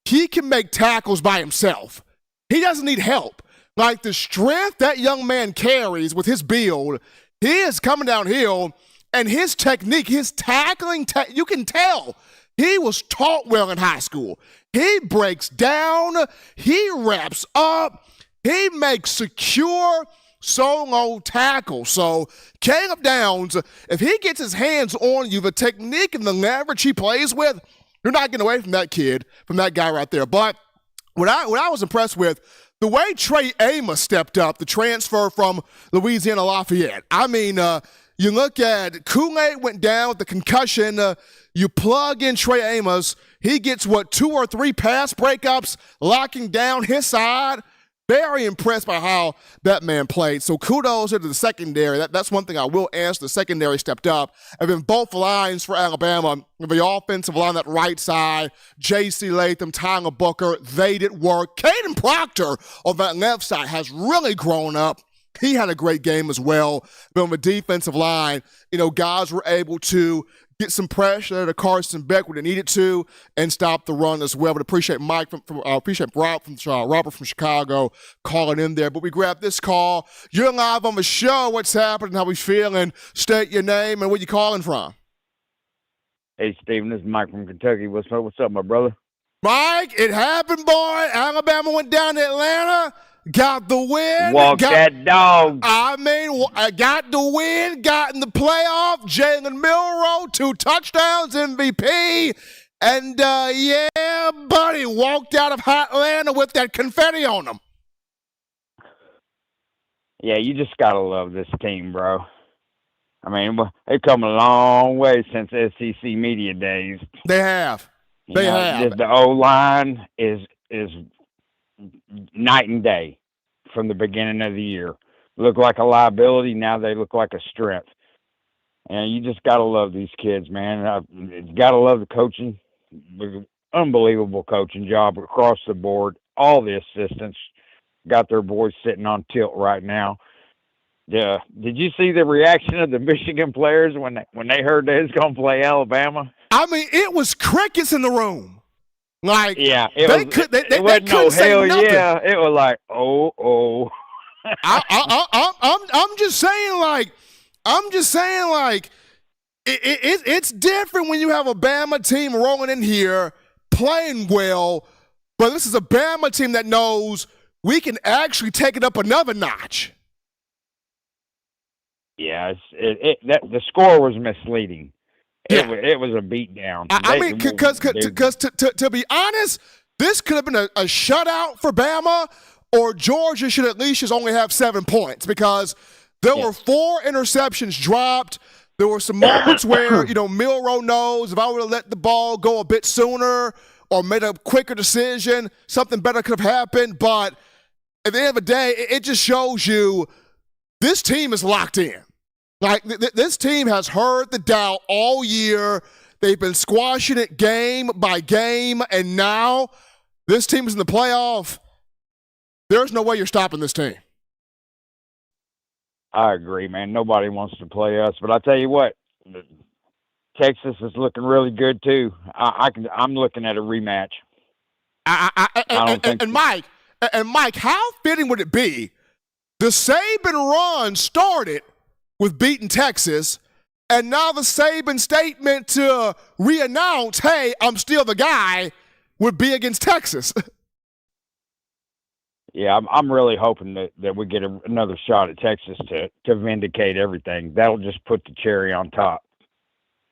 he can make tackles by himself. He doesn't need help. Like the strength that young man carries with his build, he is coming downhill, and his technique, his tackling, you can tell he was taught well in high school. He breaks down, he wraps up, he makes secure solo tackle. So Caleb Downs, if he gets his hands on you, the technique and the leverage he plays with, you're not getting away from that kid, from that guy right there. But what I was impressed with, the way Trey Amos stepped up, the transfer from Louisiana Lafayette. I mean, you look at Kool-Aid went down with the concussion. You plug in Trey Amos, he gets, 2 or 3 pass breakups, locking down his side. Very impressed by how that man played. So kudos to the secondary. That's one thing I will answer. The secondary stepped up. And then both lines for Alabama, the offensive line, that right side, J.C. Latham, Tyler Booker, they did work. Caden Proctor on that left side has really grown up. He had a great game as well. But on the defensive line, guys were able to get some pressure to Carson Beck when they needed to and stop the run as well. But appreciate Robert from Chicago calling in there. But we grabbed this call. You're live on the show. What's happening? How we feeling? State your name and where you calling from. Hey, Steven, this is Mike from Kentucky. What's up, my brother? Mike, it happened, boy. Alabama went down to Atlanta. Got the win. That dog. I got the win. Got in the playoff. Jalen Milroe, 2 touchdowns, MVP. And, yeah, buddy, walked out of hot Atlanta with that confetti on him. Yeah, you just got to love this team, bro. I mean, they've come a long way since SEC media days. They have. They have. The O-line is night and day from the beginning of the year. Look like a liability, now they look like a strength. And you just got to love these kids, man. You got to love the coaching. Unbelievable coaching job across the board. All the assistants got their boys sitting on tilt right now. Yeah. Did you see the reaction of the Michigan players when they heard they was going to play Alabama? I mean, it was crickets in the room. Like, yeah, they couldn't say nothing. Yeah, it was like, oh. I'm just saying, it's different when you have a Bama team rolling in here playing well, but this is a Bama team that knows we can actually take it up another notch. Yeah, the score was misleading. Yeah. It was a beatdown. I mean, because to be honest, this could have been a shutout for Bama, or Georgia should at least just only have 7 points, because there were 4 interceptions dropped. There were some moments where, Milroe knows if I would have let the ball go a bit sooner or made a quicker decision, something better could have happened. But at the end of the day, it just shows you this team is locked in. Like, this team has heard the doubt all year. They've been squashing it game by game, and now this team is in the playoff. There's no way you're stopping this team. I agree, man. Nobody wants to play us, but I tell you what, Texas is looking really good too. I'm looking at a rematch. Mike, how fitting would it be? The Saban run started with beating Texas, and now the Saban statement to re-announce, hey, I'm still the guy, would be against Texas. Yeah, I'm really hoping that we get another shot at Texas to vindicate everything. That'll just put the cherry on top.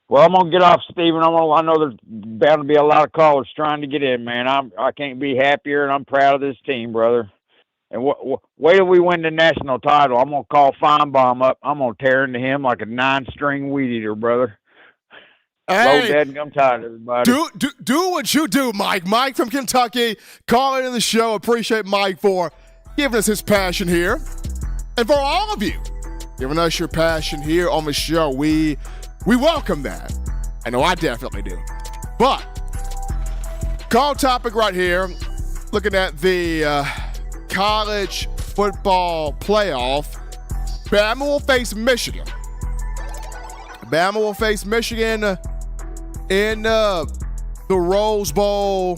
Well, I'm going to get off, Stephen. I know there's bound to be a lot of callers trying to get in, man. I can't be happier, and I'm proud of this team, brother. And wait till we win the national title. I'm going to call Feinbaum up. I'm going to tear into him like a 9-string weed eater, brother. Hey, low dead and I'm tired, everybody. Do what you do, Mike. Mike from Kentucky, calling in the show. Appreciate Mike for giving us his passion here. And for all of you giving us your passion here on the show, we welcome that. I know I definitely do. But call topic right here, looking at the college football playoff. Bama will face Michigan. Bama will face Michigan in the Rose Bowl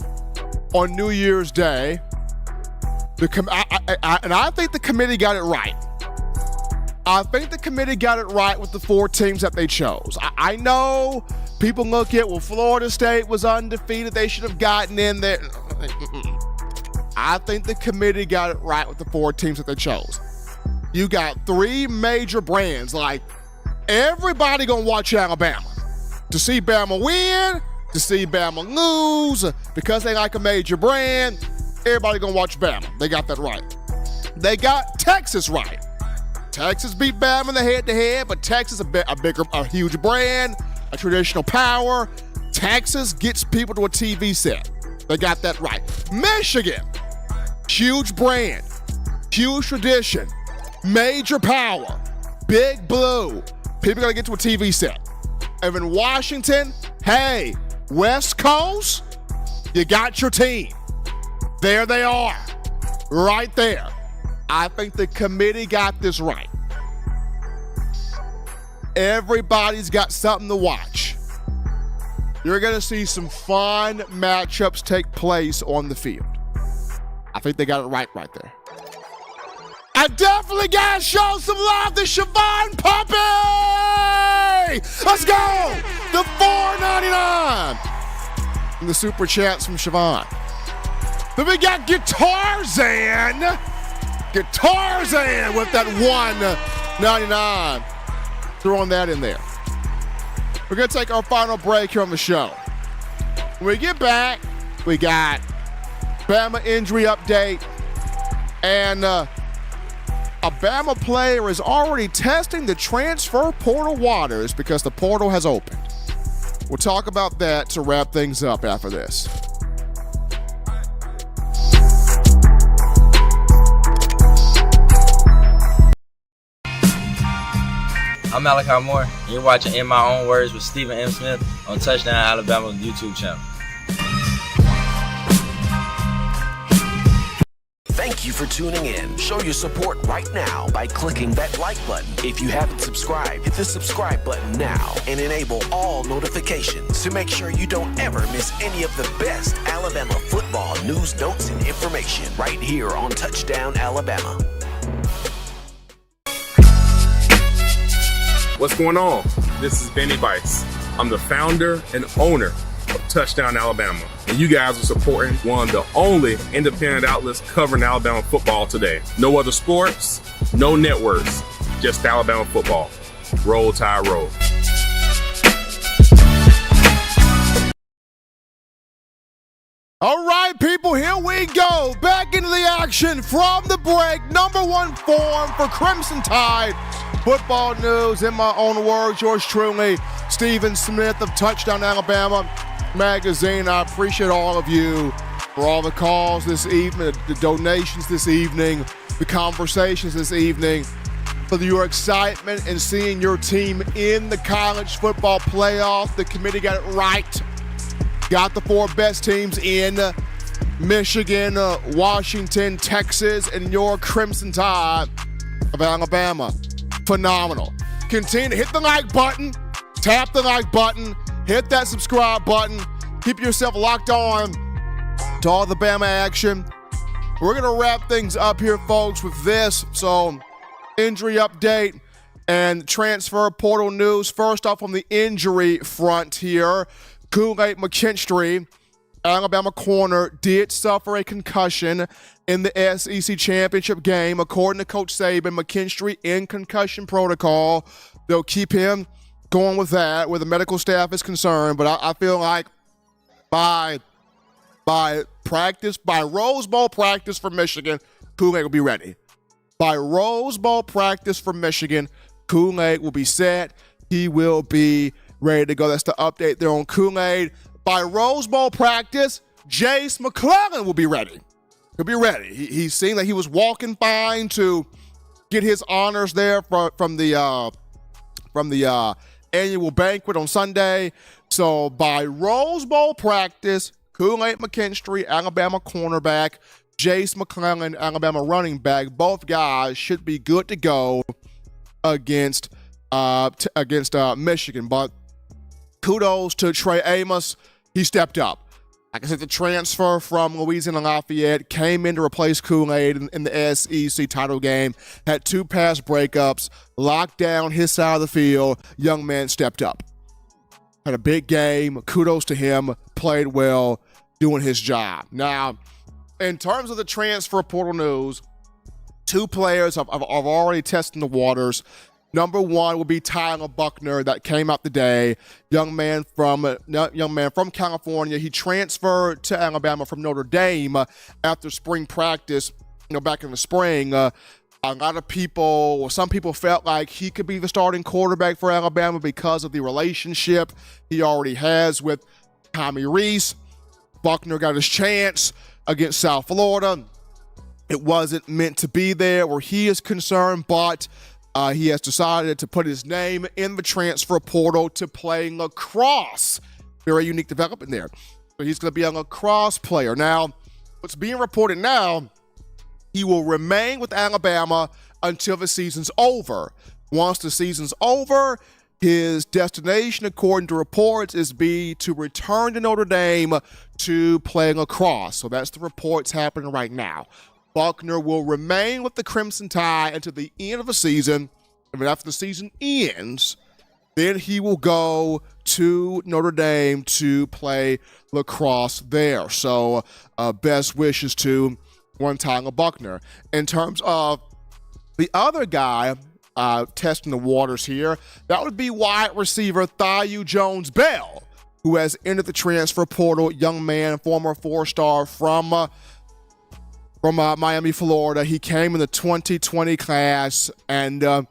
on New Year's Day. And I think the committee got it right. I think the committee got it right with the 4 teams that they chose. I know people look at, well, Florida State was undefeated. They should have gotten in there. I think the committee got it right with the 4 teams that they chose. You got 3 major brands. Like, everybody gonna watch Alabama to see Bama win, to see Bama lose, because they like a major brand. Everybody gonna watch Bama. They got that right. They got Texas right. Texas beat Bama in the head-to-head, but Texas a huge brand, a traditional power. Texas gets people to a TV set. They got that right. Michigan, huge brand, huge tradition, major power, big blue. People got to get to a TV set. And in Washington, hey, West Coast, you got your team. There they are, right there. I think the committee got this right. Everybody's got something to watch. You're going to see some fun matchups take place on the field. I think they got it right there. I definitely got to show some love to Siobhan Puppy! Let's go! The $4.99 and the super chats from Siobhan. Then we got Guitarzan with that $1.99. Throwing that in there. We're going to take our final break here on the show. When we get back, we got Bama injury update, and a Bama player is already testing the transfer portal waters because the portal has opened. We'll talk about that to wrap things up after this. I'm Malachi Moore, and you're watching In My Own Words with Stephen M. Smith on Touchdown Alabama YouTube channel. Thank you for tuning in. Show your support right now by clicking that like button. If you haven't subscribed, hit the subscribe button now and enable all notifications to make sure you don't ever miss any of the best Alabama football news, notes, and information right here on Touchdown Alabama. What's going on? This is Benny Bice. I'm the founder and owner of Touchdown Alabama, and you guys are supporting one of the only independent outlets covering Alabama football today. No other sports, no networks, just Alabama football. Roll Tide roll. All right, people, here we go. Back into the action from the break. Number one form for Crimson Tide football news. In my own words, yours truly, Stephen Smith of Touchdown Alabama Magazine. I appreciate all of you for all the calls this evening, the donations this evening, the conversations this evening, for your excitement in seeing your team in the college football playoff. The committee got it right. Got the 4 best teams in: Michigan, Washington, Texas, and your Crimson Tide of Alabama. Phenomenal. Continue to hit the like button, tap the like button, hit that subscribe button. Keep yourself locked on to all the Bama action. We're going to wrap things up here, folks, with this. So, injury update and transfer portal news. First off, on the injury front here, Kool-Aid McKinstry, Alabama corner, did suffer a concussion in the SEC championship game. According to Coach Saban, McKinstry in concussion protocol. They'll keep him going with that, where the medical staff is concerned. But I feel like by Rose Bowl practice for Michigan, Kool-Aid will be ready. By Rose Bowl practice for Michigan, Kool-Aid will be set. He will be ready to go. That's the update there on Kool-Aid. By Rose Bowl practice, Jace McClellan will be ready. He'll be ready. He seemed like he was walking fine to get his honors there from the annual banquet on Sunday. So by Rose Bowl practice, Kool-Aid McKinstry, Alabama cornerback, Jace McClellan, Alabama running back, both guys should be good to go against Michigan. But kudos to Trey Amos. He stepped up. Like I said, the transfer from Louisiana Lafayette came in to replace Kool-Aid in the SEC title game, had 2 pass breakups, locked down his side of the field. Young man stepped up. Had a big game. Kudos to him. Played well, doing his job. Now, in terms of the transfer portal news, 2 players have already tested the waters. Number 1 will be Tyler Buckner, that came out today. Young man from California. He transferred to Alabama from Notre Dame after spring practice. Back in the spring, a lot of people, or some people, felt like he could be the starting quarterback for Alabama because of the relationship he already has with Tommy Reese. Buckner got his chance against South Florida. It wasn't meant to be there where he is concerned, but he has decided to put his name in the transfer portal to play lacrosse. Very unique development there. So he's going to be a lacrosse player. Now, what's being reported now, he will remain with Alabama until the season's over. Once the season's over, his destination, according to reports, is to return to Notre Dame to play lacrosse. So that's the reports happening right now. Buckner will remain with the Crimson Tide until the end of the season. And then after the season ends, then he will go to Notre Dame to play lacrosse there. So best wishes to one Tyler Buckner. In terms of the other guy testing the waters here, that would be wide receiver Thaiu Jones-Bell, who has entered the transfer portal. Young man, former 4-star from Miami, Florida. He came in the 2020 class, and this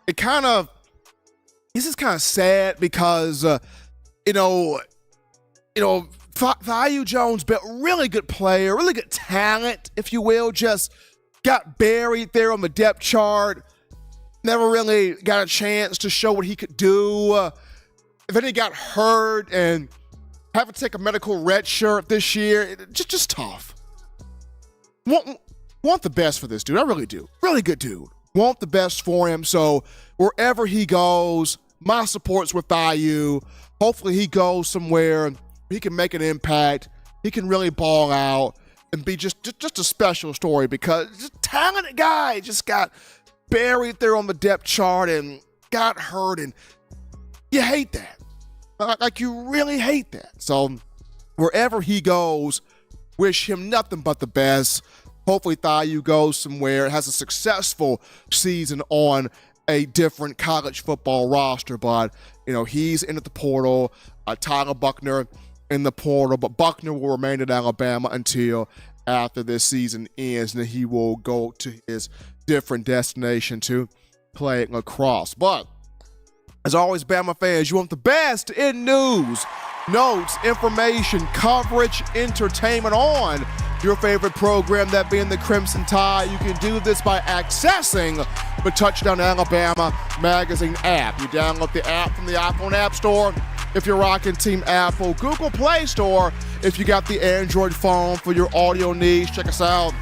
is kind of sad because Thaiu Jones-Bell, really good player, really good talent, if you will, just got buried there on the depth chart. Never really got a chance to show what he could do. Then he got hurt and having to take a medical red shirt this year. Just tough. Want the best for this dude. I really do. Really good dude. Want the best for him. So wherever he goes, my support's with Thaiu. Hopefully he goes somewhere he can make an impact. He can really ball out and be just a special story, because just talented guy just got buried there on the depth chart and got hurt, and you hate that. Like, you really hate that. So wherever he goes, wish him nothing but the best. Hopefully Thiu goes somewhere, has a successful season on a different college football roster. But, he's into the portal. Tyler Buckner in the portal. But Buckner will remain at Alabama until after this season ends. And then he will go to his different destination to play lacrosse. But, as always, Bama fans, you want the best in news, notes, information, coverage, entertainment on your favorite program, that being the Crimson Tide. You can do this by accessing the Touchdown Alabama magazine app. You download the app from the iPhone App Store if you're rocking Team Apple, Google Play Store if you got the Android phone for your audio needs. Check us out,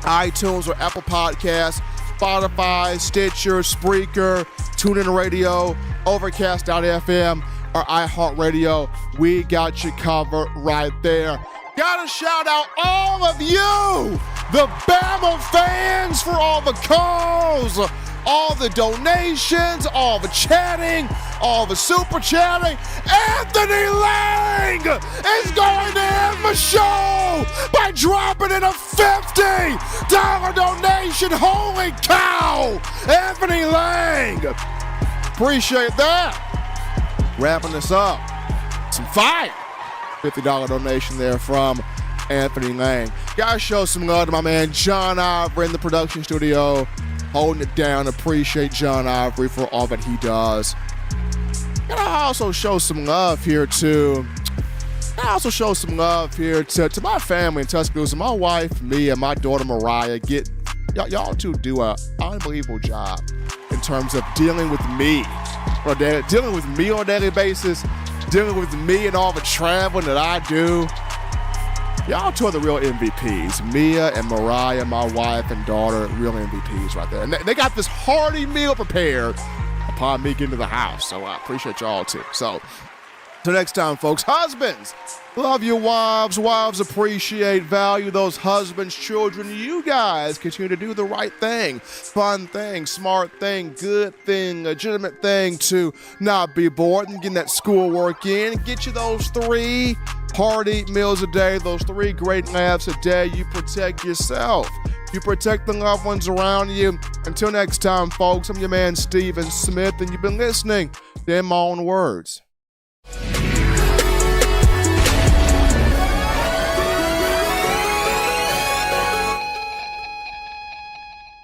iTunes or Apple Podcasts, Spotify, Stitcher, Spreaker, TuneIn Radio, Overcast.fm, or iHeartRadio. We got you covered right there. Gotta shout out all of you, the Bama fans, for all the calls, all the donations, all the chatting, all the super chatting. Anthony Lang is going to end the show by dropping in a $50 donation. Holy cow, Anthony Lang. Appreciate that. Wrapping this up. Some fire. $50 donation there from Anthony Lang. Gotta show some love to my man John Ivory in the production studio, holding it down. Appreciate John Ivory for all that he does. Gotta also show some love here to my family in Tuscaloosa. My wife, me, and my daughter Mariah. Y'all two do an unbelievable job in terms of dealing with me on a daily basis. Dealing with me and all the traveling that I do. Y'all two are the real MVPs. Mia and Mariah, my wife and daughter, real MVPs right there. And they got this hearty meal prepared upon me getting to the house. So I appreciate y'all too. So till next time, folks. Husbands, love your wives. Wives, appreciate, value those husbands. Children, you guys continue to do the right thing. Fun thing, smart thing, good thing, legitimate thing to not be bored and getting that schoolwork in. Get you those 3 hearty meals a day, those 3 great laughs a day. You protect yourself. You protect the loved ones around you. Until next time, folks, I'm your man, Steven Smith, and you've been listening to In My Own Words.